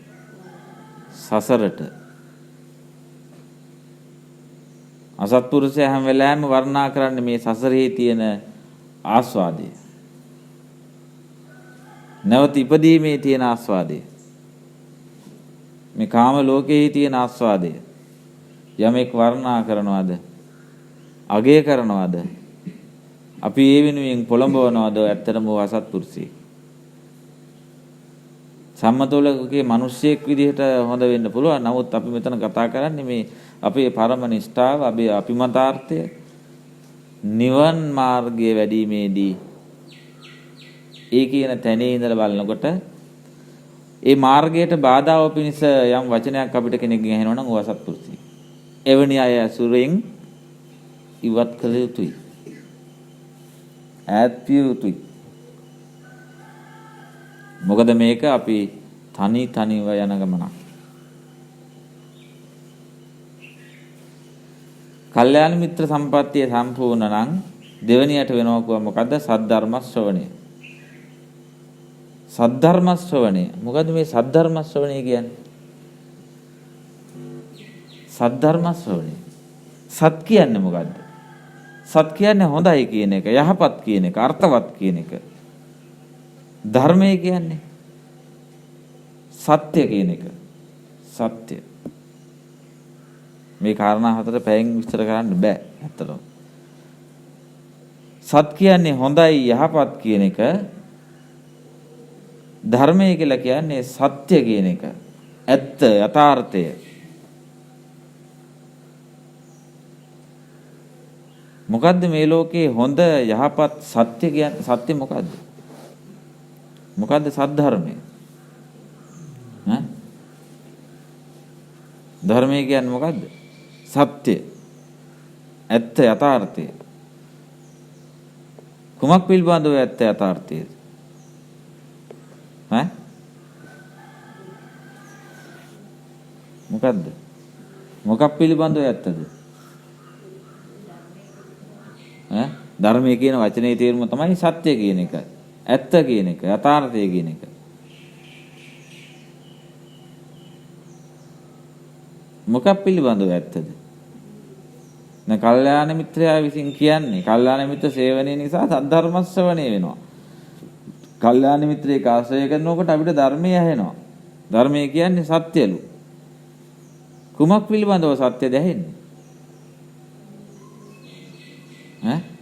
සසරට. අසත්පුරුෂයා හැම වෙලාවෙම වර්ණනා කරන්නේ මේ සසරේ තියෙන ආස්වාදය. නැවත ඉපදීමේ තියෙන ආස්වාදය. මේ කාම ලෝකයේ තියෙන ආස්වාදය. යමෙක් වර්ණනා කරනවද? අගය කරනවද? අපි ඒ වෙනුවෙන් පොළඹවනවද? ඇත්තටම අසත්පුරුෂයෙක්. සම්මතෝලකේ මිනිස්සෙක් විදිහට හොඳ වෙන්න පුළුවන්. නමුත් අපි මෙතන කතා කරන්නේ මේ අපේ පරම නිෂ්ඨාව, අපේ අභිමතාර්ථය නිවන් මාර්ගයේ වැඩිීමේදී ඒ කියන තැනේ ඉඳලා බලනකොට ඒ මාර්ගයට බාධාව පිණිස යම් වචනයක් අපිට කෙනෙක්ගෙන් ඇහෙනවා නම් ਉਹ අසත්පුරුෂයෙක්. එවැනි අය අසුරෙන් ඉවත් කළ යුතුයි. ඈත් විය යුතුයි. මොකද මේක අපි තනිව යන ගමනක්. කල්යාණ මිත්‍ර සම්පත්තිය සම්පූර්ණ නම් දෙවෙනියට වෙනවා කිව්වා මොකද්ද? සද්ධර්ම ශ්‍රවණය. සද්ධර්ම ශ්‍රවණය. මොකද්ද මේ සද්ධර්ම ශ්‍රවණය කියන්නේ? සද්ධර්ම ශ්‍රවණය. සත් කියන්නේ මොකද්ද? සත් කියන්නේ හොඳයි කියන එක, යහපත් කියන එක, අර්ථවත් කියන එක. ධර්මය කියන්නේ සත්‍ය කියන එක. සත්‍ය. මේ කාරණා හතර පැයෙන් විස්තර කරන්න බෑ ඇත්තටම. සත් කියන්නේ හොඳයි යහපත් කියන එක. ධර්මය කියලා කියන්නේ සත්‍ය කියන එක. ඇත්ත යථාර්ථය. මොකද්ද මේ ලෝකේ හොඳ යහපත් සත්‍ය කියන්නේ? සත්‍ය මොකද්ද? මොකද්ද සද්ධර්මය? ඈ? ධර්මය කියන්නේ මොකද්ද? සත්‍ය. ඇත්ත යථාර්ථය. කුමක් පිළිබඳව ඇත්ත යථාර්ථය? ඈ? මොකද්ද? මොකක් පිළිබඳව ඇත්තද? ඈ? ධර්මය කියන වචනේ තේරුම තමයි සත්‍ය කියන එක. ඇත්ත කියන එක, යථාර්ථය කියන එක. මොකක් පිළිබඳව ඇත්තද? දැන් කල්යාණ මිත්‍රයා විසින් කියන්නේ කල්යාණ මිත්‍ර සේවනයේ නිසා සද්ධර්ම ශ්‍රවණය වෙනවා. කල්යාණ මිත්‍රයෙක් ආශ්‍රය කරනකොට අපිට ධර්මය ඇහෙනවා. ධර්මය කියන්නේ සත්‍යලු. කුමක් පිළිබඳව සත්‍යද ඇහෙන්නේ? ඈ?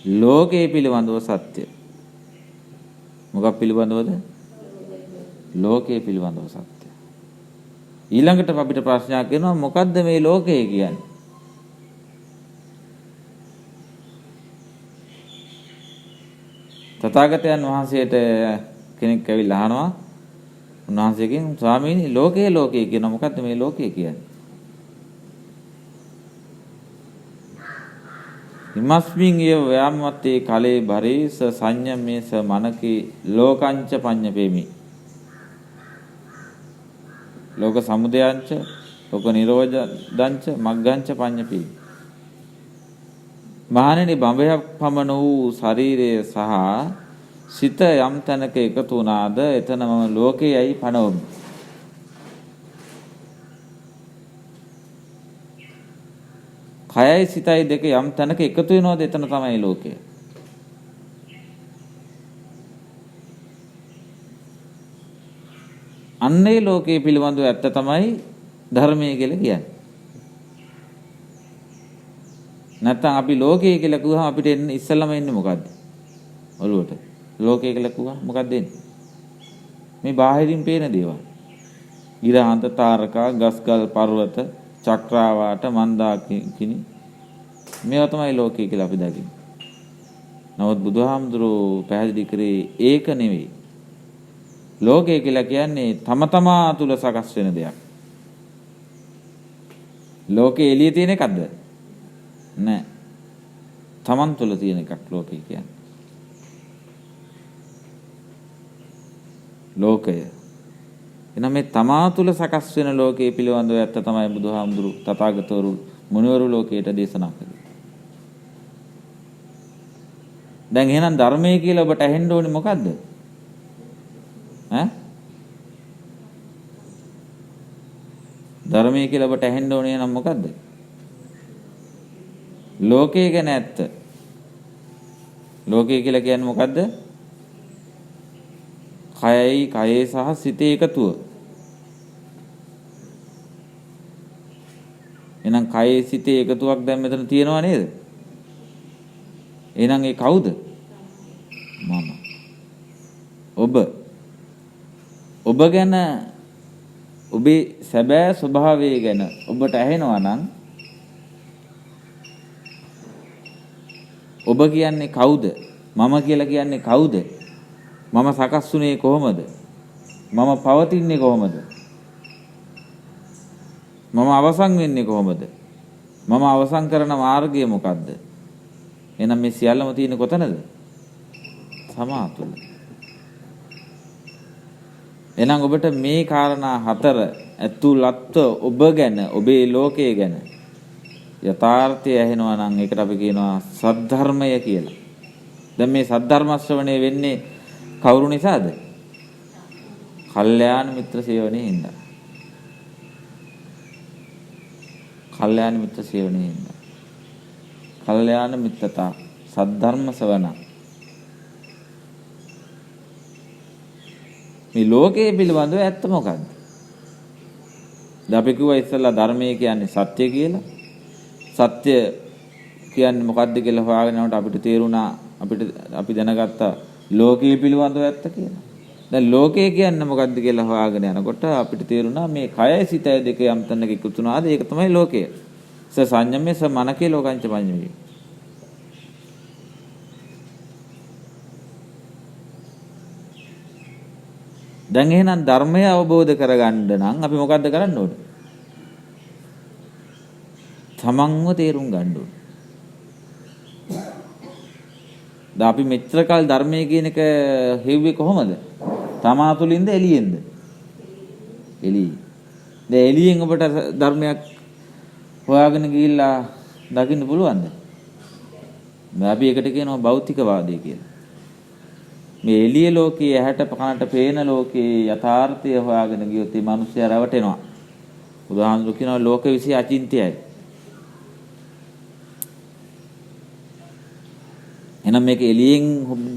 ලෝකේ පිළිබඳව සත්‍ය. මොකක් පිළිබඳවද? ලෝකේ පිළිබඳව සත්‍ය. ඊළඟට අපිට ප්‍රශ්නයක් එනවා මොකද්ද මේ ලෝකය කියන්නේ? තථාගතයන් වහන්සේට කෙනෙක් ඇවිල්ලා අහනවා උන්වහන්සේගෙන් ස්වාමීනි ලෝකය කියන මොකද්ද මේ ලෝකය කියන්නේ? ඉමස්මින් ය ව්‍යාමත්තේ කලේ භරේස සංයමේස මනකේ ලෝකංච පඤ්ඤපේමි. ලෝක සමුදයංච ලෝක නිරෝධංච මග්ගංච පඤ්ඤපේමි. මහණෙනි බඹයක් පමණ වූ ශරීරය සහ සිත යම් තැනක එකතු වුණාද එතන මම ලෝකයයි පනවමි. කයයි සිතයි දෙක යම් තැනක එකතු වෙනවද එතන තමයි ලෝකය. අන්නේ ලෝකයේ පිළිබඳව ඇත්ත තමයි ධර්මය කියලා කියන්නේ. නැත්තම් අපි ලෝකය කියලා කිව්වහම අපිට එන්නේ ඉස්සෙල්ලාම එන්නේ මොකද්ද? ඔළුවට. ලෝකය කියලා කිව්වහම මොකක්ද එන්නේ? මේ බාහිරින් පේන දේවල්. ගිරහඳ තාරකා, ගස්ගල්, පර්වත, චක්‍රාවාට, මන්දාකිනි මේවා තමයි ලෝකය කියලා අපි දකින්නේ. නමුත් බුදුහාමුදුරුවෝ පැහැදිලි කරේ ඒක නෙවෙයි. ලෝකය කියලා කියන්නේ තම තමා තුල සකස් වෙන දෙයක්. ලෝකේ එළියේ තියෙන එකක්ද? නෑ. තමන් තුල තියෙන එකක් ලෝකය කියන්නේ. ලෝකය. එනම් මේ තමා තුල සකස් වෙන ලෝකයේ පිළිබඳව ඇත්ත තමයි බුදුහාමුදුරු තථාගතවරු මුනිවරු ලෝකයට දේශනා කළේ. දැන් එහෙනම් ධර්මයේ කියලා ඔබට ඇහෙන්න ඕනේ මොකද්ද? ධර්මයේ කියලා ඔබට ඇහෙන්න ඕනේ නම් මොකද්ද? ලෝකය ගැන ඇත්ත. ලෝකය කියලා කියන්නේ මොකද්ද? කයයි කයේ සහ සිතේ එකතුව. එහෙනම් කයේ සිතේ එකතුවක් දැන් මෙතන තියෙනවා නේද? එහෙනම් ඒ කවුද? මම. ඔබ ගැන ඔබේ සැබෑ ස්වභාවය ගැන ඔබට ඇහෙනවා නම් ඔබ කියන්නේ කවුද? මම කියලා කියන්නේ කවුද? මම සකස් වුණේ කොහොමද? මම පවතින්නේ කොහොමද? මම අවසන් වෙන්නේ කොහොමද? මම අවසන් කරන මාර්ගය මොකද්ද? එහෙනම් මේ සියල්ලම තියෙන්නේ කොතනද? තමා තුළ. එහෙනම් ඔබට මේ කාරණා හතර ඇතුළත්ව ඔබ ගැන, ඔබේ ලෝකය ගැන යථාර්ථය ඇහෙනවා නම් ඒකට අපි කියනවා සද්ධර්මය කියලා. දැන් මේ සද්ධර්ම ශ්‍රවණය වෙන්නේ කවුරු නිසාද? කල්යාණ මිත්‍ර සේවනයේ හින්දා. කල්යාණ මිත්‍ර සේවනයේ හින්දා. කල්යාණ මිත්‍රතා සද්ධර්ම ශ්‍රවණ. මේ ලෝකයේ පිළිබඳව ඇත්ත මොකද්ද? දැන් අපි කිව්වා ඉස්සෙල්ලා ධර්මය කියන්නේ සත්‍ය කියලා. සත්‍ය කියන්නේ මොකද්ද කියලා හොයාගෙන යනකොට අපිට තේරුණා අපි දැනගත්තා ලෝකයේ පිළිබඳව ඇත්ත කියලා. දැන් ලෝකය කියන්නේ මොකද්ද කියලා හොයාගෙන යනකොට අපිට තේරුණා මේ කයයි සිතයි දෙක යම් තැනක එකතු වුණාද ඒක තමයි ලෝකය. සංයමයේ මනකේ ලෝකංච පඤ්ඤමී. දැන් එහෙනම් ධර්මය අවබෝධ කරගන්න නම් අපි මොකද්ද කරන්න ඕනේ? තමන්ව තේරුම් ගන්න ඕනේ. දැන් අපි මෙච්චර කාල ධර්මයේ කියන එක හෙව්වේ කොහොමද? තමා තුළින්ද එළියෙන්ද? එළියෙන්. දැන් එළියෙන් ඔබට ධර්මයක් හොයාගෙන ගිහිල්ලා දකින්න පුළුවන්ද? අපි එකට කියනවා භෞතිකවාදය කියලා. මේ එළිය ලෝකයේ ඇහැට කනට පේන ලෝකයේ යථාර්ථය හොයාගෙන ගියොත් මේ මිනිස්සයා රැවටෙනවා. උදාහරණයක් කියනවා ලෝක විශ්ය අචින්ත්‍යයි. එහෙනම් මේක එළියෙන්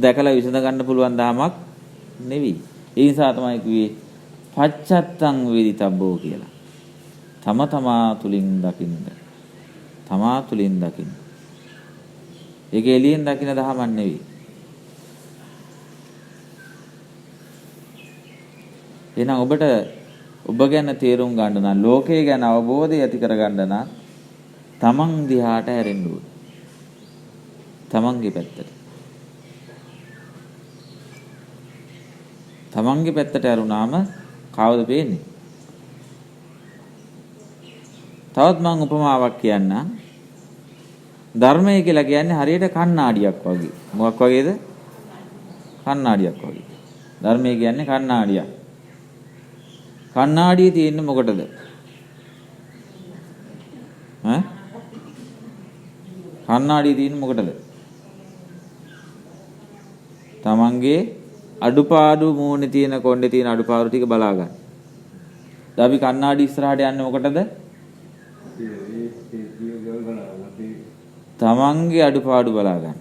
දැකලා විසඳ ගන්න පුළුවන් ධමයක් නෙවෙයි. ඒ නිසා තමයි කිව්වේ පච්චත්තං වේදිතබ්බෝ කියලා. තම තමා තුලින් දකින්න. තමා තුලින් දකින්න. ඒක එළියෙන් දකින්න ධමයක් නෙවෙයි. එහෙනම් ඔබට ඔබ ගැන තේරුම් ගන්න නම් ලෝකය ගැන අවබෝධය ඇති කර ගන්න නම් තමන් දිහාට හැරෙන්න ඕනේ. තමන්ගේ පැත්තට. තමන්ගේ පැත්තට හැරුණාම කවුද පේන්නේ? තවත් මම උපමාවක් කියන්නම්. ධර්මය කියලා කියන්නේ හරියට කණ්ණාඩියක් වගේ. මොකක් වගේද? කණ්ණාඩියක් වගේ. ධර්මය කියන්නේ කණ්ණාඩියක්. කණ්ණාඩියේ තියෙන්නේ මොකටද? කණ්ණාඩියේ තියෙන්නේ මොකටද? තමන්ගේ අඩුපාඩු මූණේ තියෙන කොණ්ඩේ තියෙන අඩුපාඩු ටික බලා ගන්න. දැන් අපි කණ්ණාඩි ඉස්සරහට යන්නේ මොකටද? තමන්ගේ අඩුපාඩු බලා ගන්න.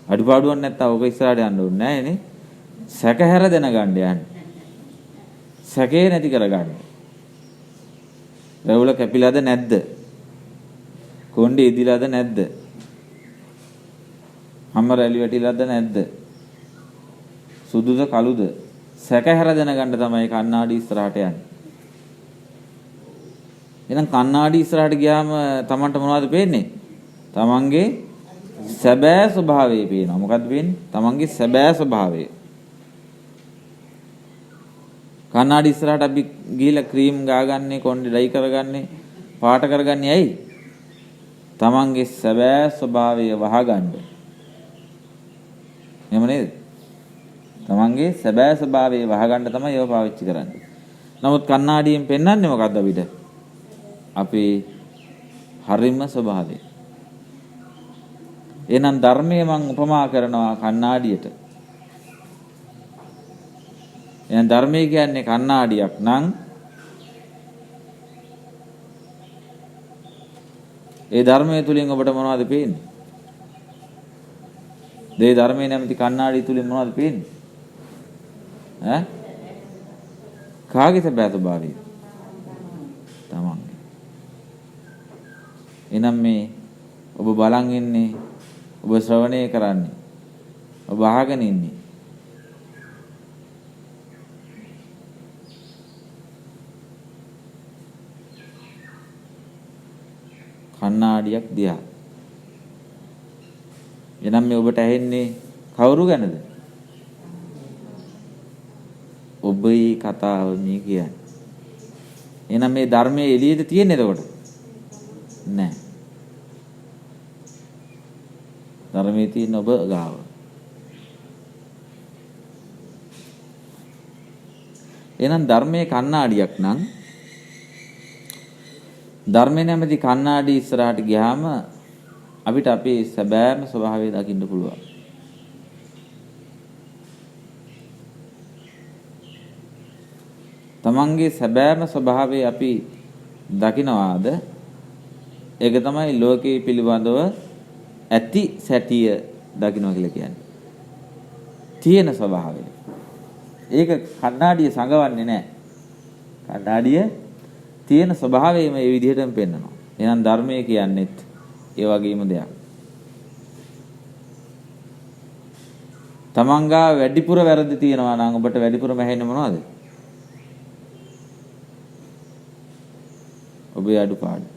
අඩුපාඩුවක් නැත්තම් ඔක ඉස්සරහට යන්න ඕනේ නැහැ නේ. සැකහැර දැනගන්න යන්නේ. සැකේ නැති කරගන්න. රැවුල කැපිලාද නැද්ද? කොණ්ඩේ ඉදිලාද නැද්ද? හැම රැලි වැටිලාද නැද්ද? සුදුද කළුද? සැකහැර දැනගන්න තමයි කණ්ණාඩි ඉස්සරහට යන්නේ. එහෙනම් කණ්ණාඩි ඉස්සරහට ගියාම Tamanට මොනවද පේන්නේ? Tamanගේ සැබෑ ස්වභාවය පේනවා. මොකද්ද පේන්නේ? Tamanගේ සැබෑ ස්වභාවය. කණ්ණාඩි ඉස්සරහට අපි ගිහිල්ලා ක්‍රීම් ගාගන්නේ, කොණ්ඩේ ඩයි කරගන්නේ, පාට කරගන්නේ ඇයි? Tamanගේ සැබෑ ස්වභාවය වහගන්න. එහෙම නේද? Tamanගේ සැබෑ ස්වභාවය වහගන්න තමයි ඒව පාවිච්චි කරන්නේ. නමුත් කණ්ණාඩියෙන් පෙන්වන්නේ මොකද්ද අපිට? අපේ හරිම ස්වභාවය. එහෙනම් ධර්මයේ මම උපමා කරනවා කණ්ණාඩියට. එහෙනම් ධර්මයේ කියන්නේ කණ්ණාඩියක් නම් ඒ ධර්මයේ තුලින් ඔබට මොනවද පේන්නේ? මේ ධර්මයේ නැමැති කණ්ණාඩිය තුලින් මොනවද පේන්නේ? ඈ? කාගේ සැබෑ ස්වභාවය? තමන්ගේ. එහෙනම් මේ ඔබ බලන් ඉන්නේ, ඔබ ශ්‍රවණය කරන්නේ, ඔබ අහගෙන ඉන්නේ. කණ්ණාඩියක් දිහා. එනම් මේ ඔබට ඇහෙන්නේ කවුරු ගැනද? ඔබයි කතාව මේ කියන්නේ. එහෙනම් මේ ධර්මයේ එළියේද තියෙන්නේ එතකොට? නෑ. ධර්මයේ තියෙන ඔබ ගාව. එහෙනම් ධර්මයේ කණ්ණාඩියක් නම් ධර්මයේ නැමැති කණ්ණාඩි ඉස්සරහට ගියාම අපිට අපේ සැබෑම ස්වභාවය දකින්න පුළුවන්. තමන්ගේ සැබෑම ස්වභාවය අපි දකිනවාද? ඒක තමයි ලෝකයේ පිළිබඳව ඇති සැටිය දකින්නවා කියලා කියන්නේ. තියෙන ස්වභාවය. ඒක කණ්ණාඩිය සංගවන්නේ නැහැ. කණ්ණාඩිය තියෙන ස්වභාවයම මේ විදිහටම පෙන්වනවා. එහෙනම් ධර්මය කියන්නේත් ඒ වගේම දෙයක්. තමන්ගා වැඩිපුර වැරදි තියෙනවා නම් ඔබට වැඩිපුරම ඇහෙන්නේ මොනවද? ඔබේ අඩුපාඩු.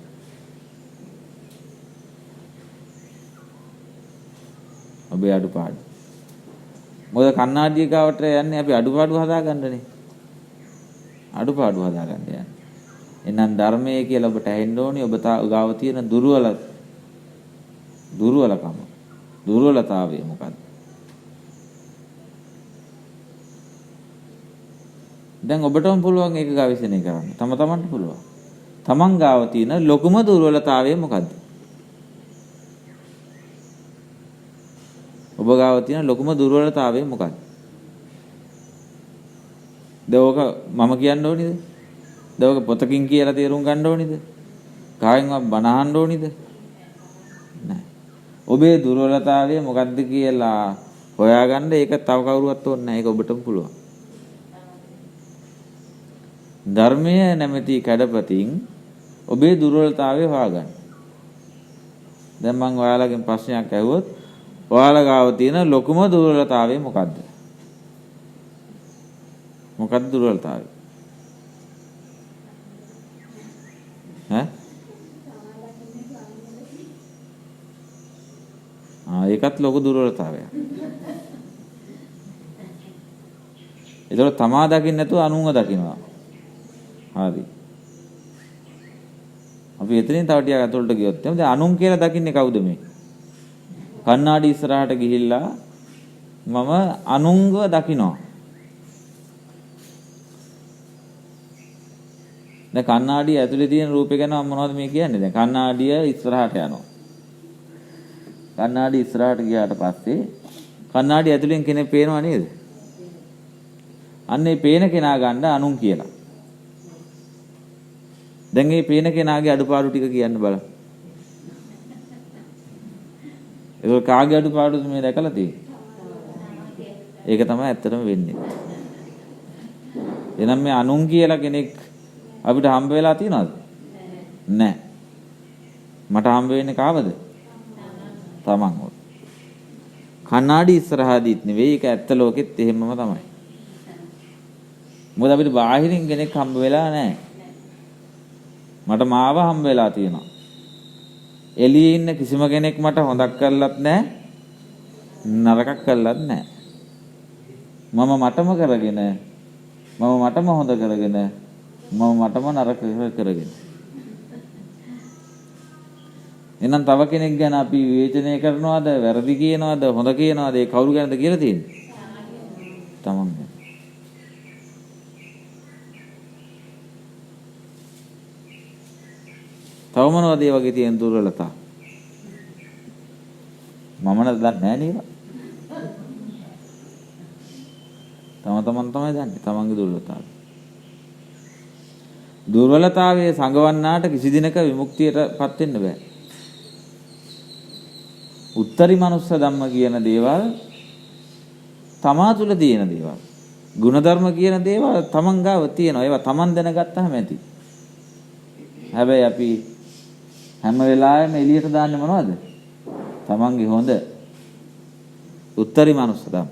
ඔබේ අඩුපාඩු. මොකද කණ්ණාඩිය ගාවට යන්නේ අපි අඩුපාඩු හදාගන්නනේ. අඩුපාඩු හදාගන්න යන්නේ. එහෙනම් ධර්මයේ කියලා ඔබට ඇහෙන්න ඕනේ ඔබ ගාව තියෙන දුර්වලකම. දුර්වලතාවය මොකක්ද? දැන් ඔබටම පුළුවන් ඒක ගවේෂණය කරන්න. තමන්ට පුළුවන්. තමන් ගාව තියෙන ලොකුම දුර්වලතාවය මොකද්ද? ඔබ ගාව තියෙන ලොකුම දුර්වලතාවය මොකක්ද? දවක මම කියන්න ඕනිද? දවක පොතකින් කියලා තේරුම් ගන්න ඕනිද? කායෙන්වත් බණ අහන්න ඕනිද? නැහැ. ඔබේ දුර්වලතාවය මොකක්ද කියලා හොයාගන්න ඒක තව කවුරුවත් ඕනේ නැහැ. ඒක ඔබටම පුළුවන්. ධර්මය නැමැති කඩපතින් ඔබේ දුර්වලතාවය හොයාගන්න. දැන් මම ඔයාලගෙන් ප්‍රශ්නයක් අහුවොත් ඔයාලා ගාව තියෙන ලොකුම දුර්වලතාවය මොකද්ද? මොකක්ද දුර්වලතාවය? ඒකත් ලොකු දුර්වලතාවයක්. ඒතකොට තමා දකින්න නැතුව අනුන්ව දකිනවා. හරි. අපි එතනින් තව ටිකක් අතොලට ගියොත් එහම දැන් අනුන් කියලා දකින්නේ කවුද මේ? කණ්ණාඩි ඉස්සරහට ගිහිල්ලා මම අනුන්ව දකිනවා. දැන් කණ්ණාඩිය ඇතුලේ තියෙන රූපේ ගැන මම මොනවද මේ කියන්නේ? දැන් කණ්ණාඩිය ඉස්සරහට යනවා. කණ්ණාඩි ඉස්සරහට ගියාට පස්සේ කණ්ණාඩිය ඇතුලෙන් කෙනෙක් පේනව නේද? අන්න ඒ පේන කෙනා ගන්න අනුන් කියලා. දැන් මේ පේන කෙනාගේ අඩුපාඩු ටික කියන්න බලන්න. ඒක කාගේ අඩුපාඩුද මේ දැකලා තියෙන්නේ? ඒක තමයි ඇත්තටම වෙන්නේ. එහෙනම් මේ අනුන් කියලා කෙනෙක් අපිට හම්බ වෙලා තියෙනවද? නැහැ. මට හම්බ වෙන්නේ කාවද? තමන්ව. කණ්ණාඩි ඉස්සරහදීත් නෙවෙයි, ඒක ඇත්ත ලෝකෙත් එහෙමම තමයි. මොකද අපිට බාහිරින් කෙනෙක් හම්බ වෙලා නැහැ. මට මාව හම්බ වෙලා තියෙනවා. එළියේ ඉන්න කිසිම කෙනෙක් මට හොඳක් කරලත් නැහැ, නරකක් කරලත් නැහැ. මම මටම කරගෙන, මම මටම හොඳ කරගෙන, මම මටම නරක කරගෙන. එහෙනම් තව කෙනෙක් ගැන අපි විවේචනය කරනවද, වැරදි කියනවද, හොඳ කියනවද? ඒ කවුරු ගැනද කියලා තියෙන්නේ? තමන් ගැන. තව මොනවද ඒ වගේ තියෙන දුර්වලතා? මම නම් දන්නේ නැහැ නේද? තමන් තමයි දන්නේ තමන්ගේ දුර්වලතාවය. දුර්වලතාවයේ සංගවන්නාට කිසි දිනක විමුක්තියටපත් වෙන්න බෑ. උත්තරී මනුස්ස ධම්ම කියන දේවල් තමා තුළ තියෙන දේවල්. ගුණධර්ම කියන දේවල් තමන් ගාව තියෙනවා. ඒවා තමන් දැනගත්තාම ඇති. හැබැයි අපි හැම වෙලාවෙම එළියට දාන්නේ මොනවද? තමන්ගේ හොඳ. උත්තරී මනුස්ස ධම්ම.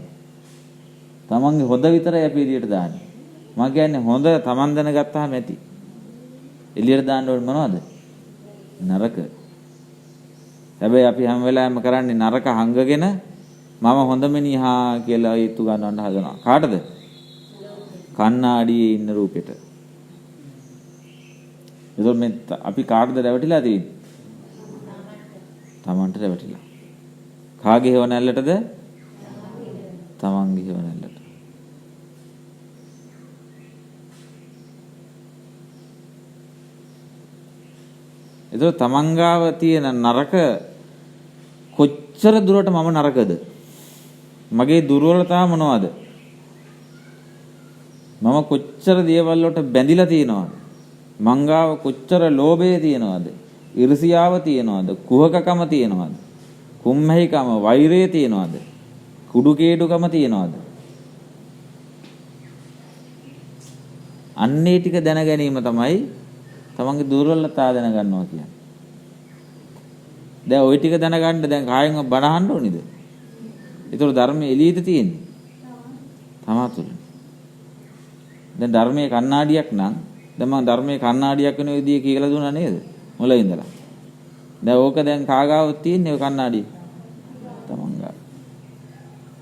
තමන්ගේ හොඳ විතරයි අපි එළියට දාන්නේ. මම කියන්නේ හොඳ තමන් දැනගත්තාම ඇති. එළියට දාන්න ඕනේ මොනවද? නරක. හැබැයි අපි හැම වෙලාවෙම කරන්නේ නරක හංගගෙන මම හොඳ මිනිහා කියලා ඒත්තු ගන්නවන්න හදනවා. කාටද? කණ්ණාඩියේ ඉන්න රූපෙට. එතකොට මේ අපි කාටද රැවටිලා තියෙන්නේ? තමන්ට රැවටිලා. කාගේ හේව නැල්ලටද? තමන්ගේ හේව නැල්ලට. එතකොට තමන්ගාව තියෙන නරක කොච්චර දුරට මම නරකද? මගේ දුර්වලතාව මොනවද? මම කොච්චර දේවල් වලට බැඳිලා තියෙනවද? මංගාව කොච්චර ලෝභය තියෙනවද? ඊර්ෂියාව තියෙනවද? කුහකකම තියෙනවද? කුම්මැහිකම, වෛරය තියෙනවද? කුඩු කේඩුකම තියෙනවද? අන්නේ ටික දැන ගැනීම තමයි තමන්ගේ දුර්වලතාව දැනගන්නවා කියන්නේ. දැන් ওই ටික දැනගන්න දැන් කායෙන් බණ අහන්න ඕනිද? ඒතර ධර්මයේ එළියද තියෙන්නේ? තමා තුළ. දැන් ධර්මයේ කණ්ණාඩියක් නම් දැන් මම ධර්මයේ කණ්ණාඩියක් වෙන විදිය කියලා දුන්නා නේද? මුලින් ඉඳලා. දැන් ඕක දැන් කාගාව තියෙන්නේ ඔය කණ්ණාඩිය? තමන් ගාව.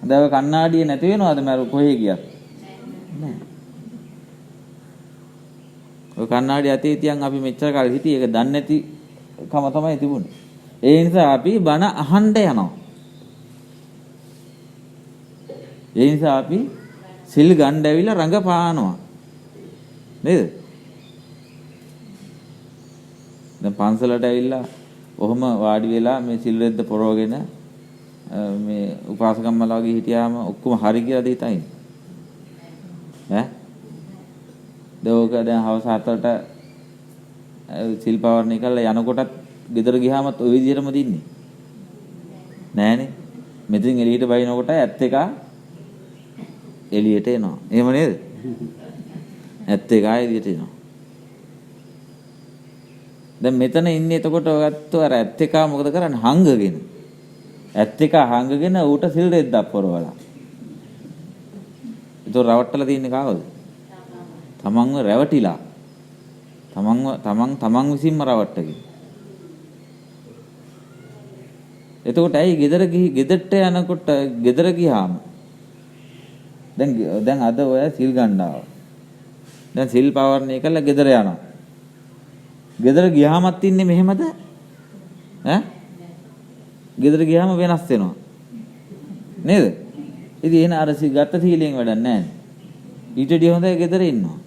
දැන් ඔය කණ්ණාඩිය නැති වෙනවද මම කොහේ ගියත්? නෑ. ඔය කණ්ණාඩි අතේ තියන් අපි මෙච්චර කාලෙ හිටියේ ඒක දන්නේ නැති කම තමයි තිබුණේ. ඒ නිසා අපි බණ අහන්න යනවා. ඒ නිසා අපි සිල් ගන්න ඇවිල්ලා රඟපානවා. නේද? දැන් පන්සලට ඇවිල්ලා ඔහොම වාඩි වෙලා මේ සිල් රෙද්ද පොරවගෙන මේ උපාසකම්මලා වගේ හිටියාම ඔක්කොම හරි කියලාද හිතන්නේ? ඈ? දෝක දැන් හවස 7ට සිල් පවර්ණි කරලා යනකොටත් ගෙදර ගියාමත් ওই විදිහටම දින්නේ. නෑනේ. මෙතෙන් එළියට බයිනකොට ඇත් එක එළියට එනවා. එහෙම නේද? ඇත් එක එළියට එනවා. දැන් මෙතන ඉන්නේ එතකොට ඔයත් අර ඇත් එක මොකද කරන්නේ? හංගගෙන. ඇත් එක හංගගෙන ඌට සිල් රෙද්දක් පොරවලා. ඒක රවට්ටලා තින්නේ කාවද? තමන්ව රැවටිලා. තමන් විසින්ම රවට්ටගෙන. එතකොට ඇයි ගෙදරට යනකොට ගෙදර ගියාම දැන් අද ඔය සිල් ගන්නවා. දැන් සිල් පවර්ණය කරලා ගෙදර යනවා. ගෙදර ගියාමත් ඉන්නේ මෙහෙමද? ඈ? ගෙදර ගියාම වෙනස් වෙනවා. නේද? ඉතින් එන අර ගත්ත සීලයෙන් වැඩක් නැහැ. ඊටදී හොඳයි ගෙදර ඉන්නවා.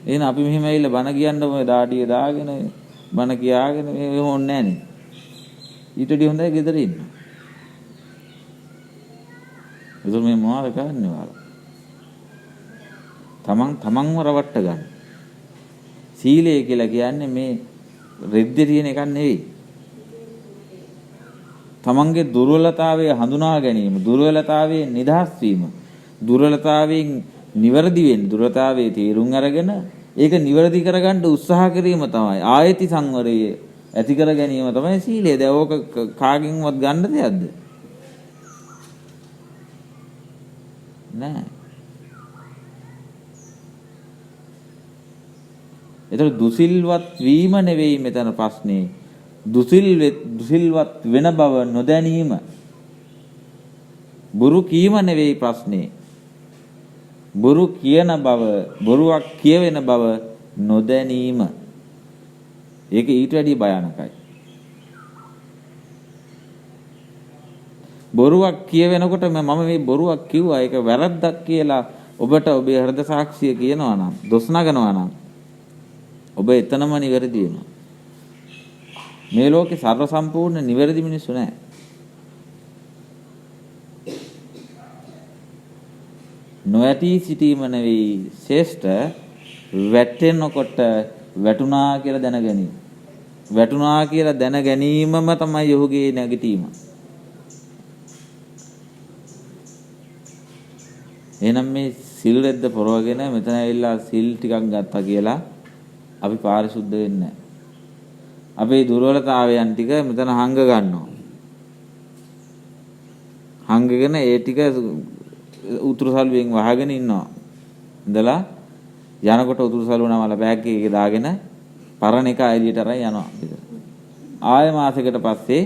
එහෙනම් අපි මෙහෙම ඇවිල්ලා බණ කියන්න ඔය දාඩිය දාගෙන බණ කියාගෙන මේ ඕනේ නැහනේ. ඊටදී හොඳයි ගෙදර ඉන්න. ඒක මේ මොනවද කරන්නේ ඔයාලා? තමන්ව රවට්ට ගන්න. සීලය කියලා කියන්නේ මේ රෙද්දේ තියෙන එකක් නෙවෙයි. තමන්ගේ දුර්වලතාවය හඳුනා ගැනීම, දුර්වලතාවයෙන් නිදහස් වීම, දුර්වලතාවයෙන් නිවැරදි වෙන්න දුරතාවයේ තීරුම් අරගෙන ඒක නිවැරදි කරගන්න උත්සාහ කිරීම තමයි ආයති සංවරය ඇති කර ගැනීම තමයි සීලය. දැන් ඕක කාගෙන්වත් ගන්න දෙයක්ද? නෑ. ඒතර දුසිල්වත් වීම නෙවෙයි මෙතන ප්‍රශ්නේ. දුසිල්වත් වෙන බව නොදැනීම. බොරු කීම නෙවෙයි ප්‍රශ්නේ. බොරු කියන බව, බොරුවක් කියවෙන බව නොදැනීම. ඒක ඊට වැඩිය භයානකයි. බොරුවක් කියවෙනකොට මම මේ බොරුවක් කිව්වා ඒක වැරද්දක් කියලා ඔබට ඔබේ හෘද සාක්ෂිය කියනවා නම්, දොස් නගනවා නම් ඔබ එතනම නිවැරදි වෙනවා. මේ ලෝකේ සර්ව සම්පූර්ණ නිවැරදි මිනිස්සු නැහැ. නොඇති සිටීම නෙවෙයි ශ්‍රේෂ්ඨ, වැටෙනකොට වැටුණා කියලා දැන ගැනීම. වැටුණා කියලා දැන ගැනීමම තමයි යෝගයේ නැගිටීම. එහෙනම් මේ සිල් රෙද්ද පොරවගෙන මෙතන ඇවිල්ලා සිල් ටිකක් ගත්තා කියලා අපි පාරිශුද්ධ වෙන්නේ නැහැ. අපේ දුර්වලතාවයන් ටික මෙතන හංග ගන්නවා. හංගගෙන ඒ ටික උතුරු සල්ුවෙන් වහගෙන ඉන්නවා. ඉඳලා යනකොට උතුරු සල්ුව නමල බෑග් එකේ දාගෙන පරණ එක එළියට අරන් යනවා. ආය මාසෙකට පස්සේ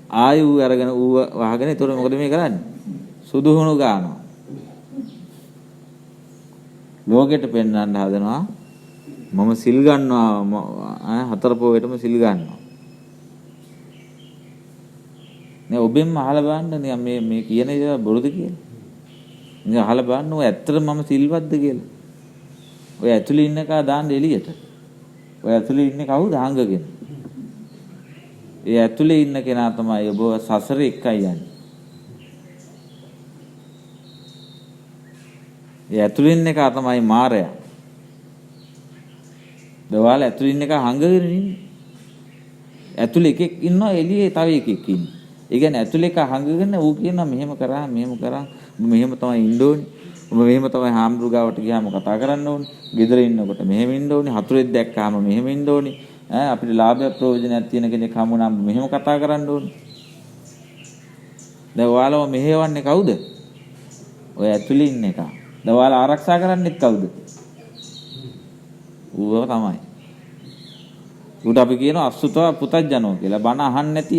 ආය ඌ අරගෙන ඌව වහගෙන ඒතර මොකද මේ කරන්නේ? සුදුහුණු ගන්නවා. ලෝකෙට පෙන්වන්න හදනවා මම සිල් ගන්නවා හතර පොයේටම සිල් ගන්නවා. නේ ඔබෙන්ම අහලා බලන්න මේ කියන දේ බොරුද කියලා. ඉතින් අහලා බලන්න ඔය ඇත්තටම මම සිල්වත්ද කියලා. ඔය ඇතුලේ ඉන්න කා දාන්න එළියට. ඔය ඇතුලේ ඉන්නේ කවුද හංගගෙන? ඒ ඇතුලේ ඉන්න කෙනා තමයි ඔබ සසරේ එකයි යන්නේ. ඒ ඇතුලේ ඉන්න එක තමයි මායя. දවාල ඇතුලේ ඉන්න එක හංගගෙන ඉන්නේ. ඇතුලේ එකෙක් ඉන්නවා එළියේ තව එකෙක් ඉන්නේ. ඒ කියන්නේ ඇතුලේ එක හංගගෙන ඌ කියනවා මෙහෙම කරා ඔබ මෙහෙම තමයි ඉන්න ඕනේ. ඔබ මෙහෙම තමයි හාමුදුරු ගාවට ගියාම කතා කරන්න ඕනේ. ගෙදර ඉන්නකොට මෙහෙම ඉන්න ඕනේ. හතුරෙක් දැක්කාම මෙහෙම ඉන්න ඕනේ. අපිට ලාභය ප්‍රයෝජනයක් තියෙන කෙනෙක් හමුුණාම මෙහෙම කතා කරන්න ඕනේ. දැන් ඔයාලව මෙහෙවන්නේ කවුද? ඔය ඇතුලේ ඉන්න එක. දැන් ඔයාලා ආරක්ෂා කරන්නෙත් කවුද? ඌව තමයි. උඩ අපි කියනවා අසුතව පුතඥෝ කියලා. බණ අහන්නේ නැති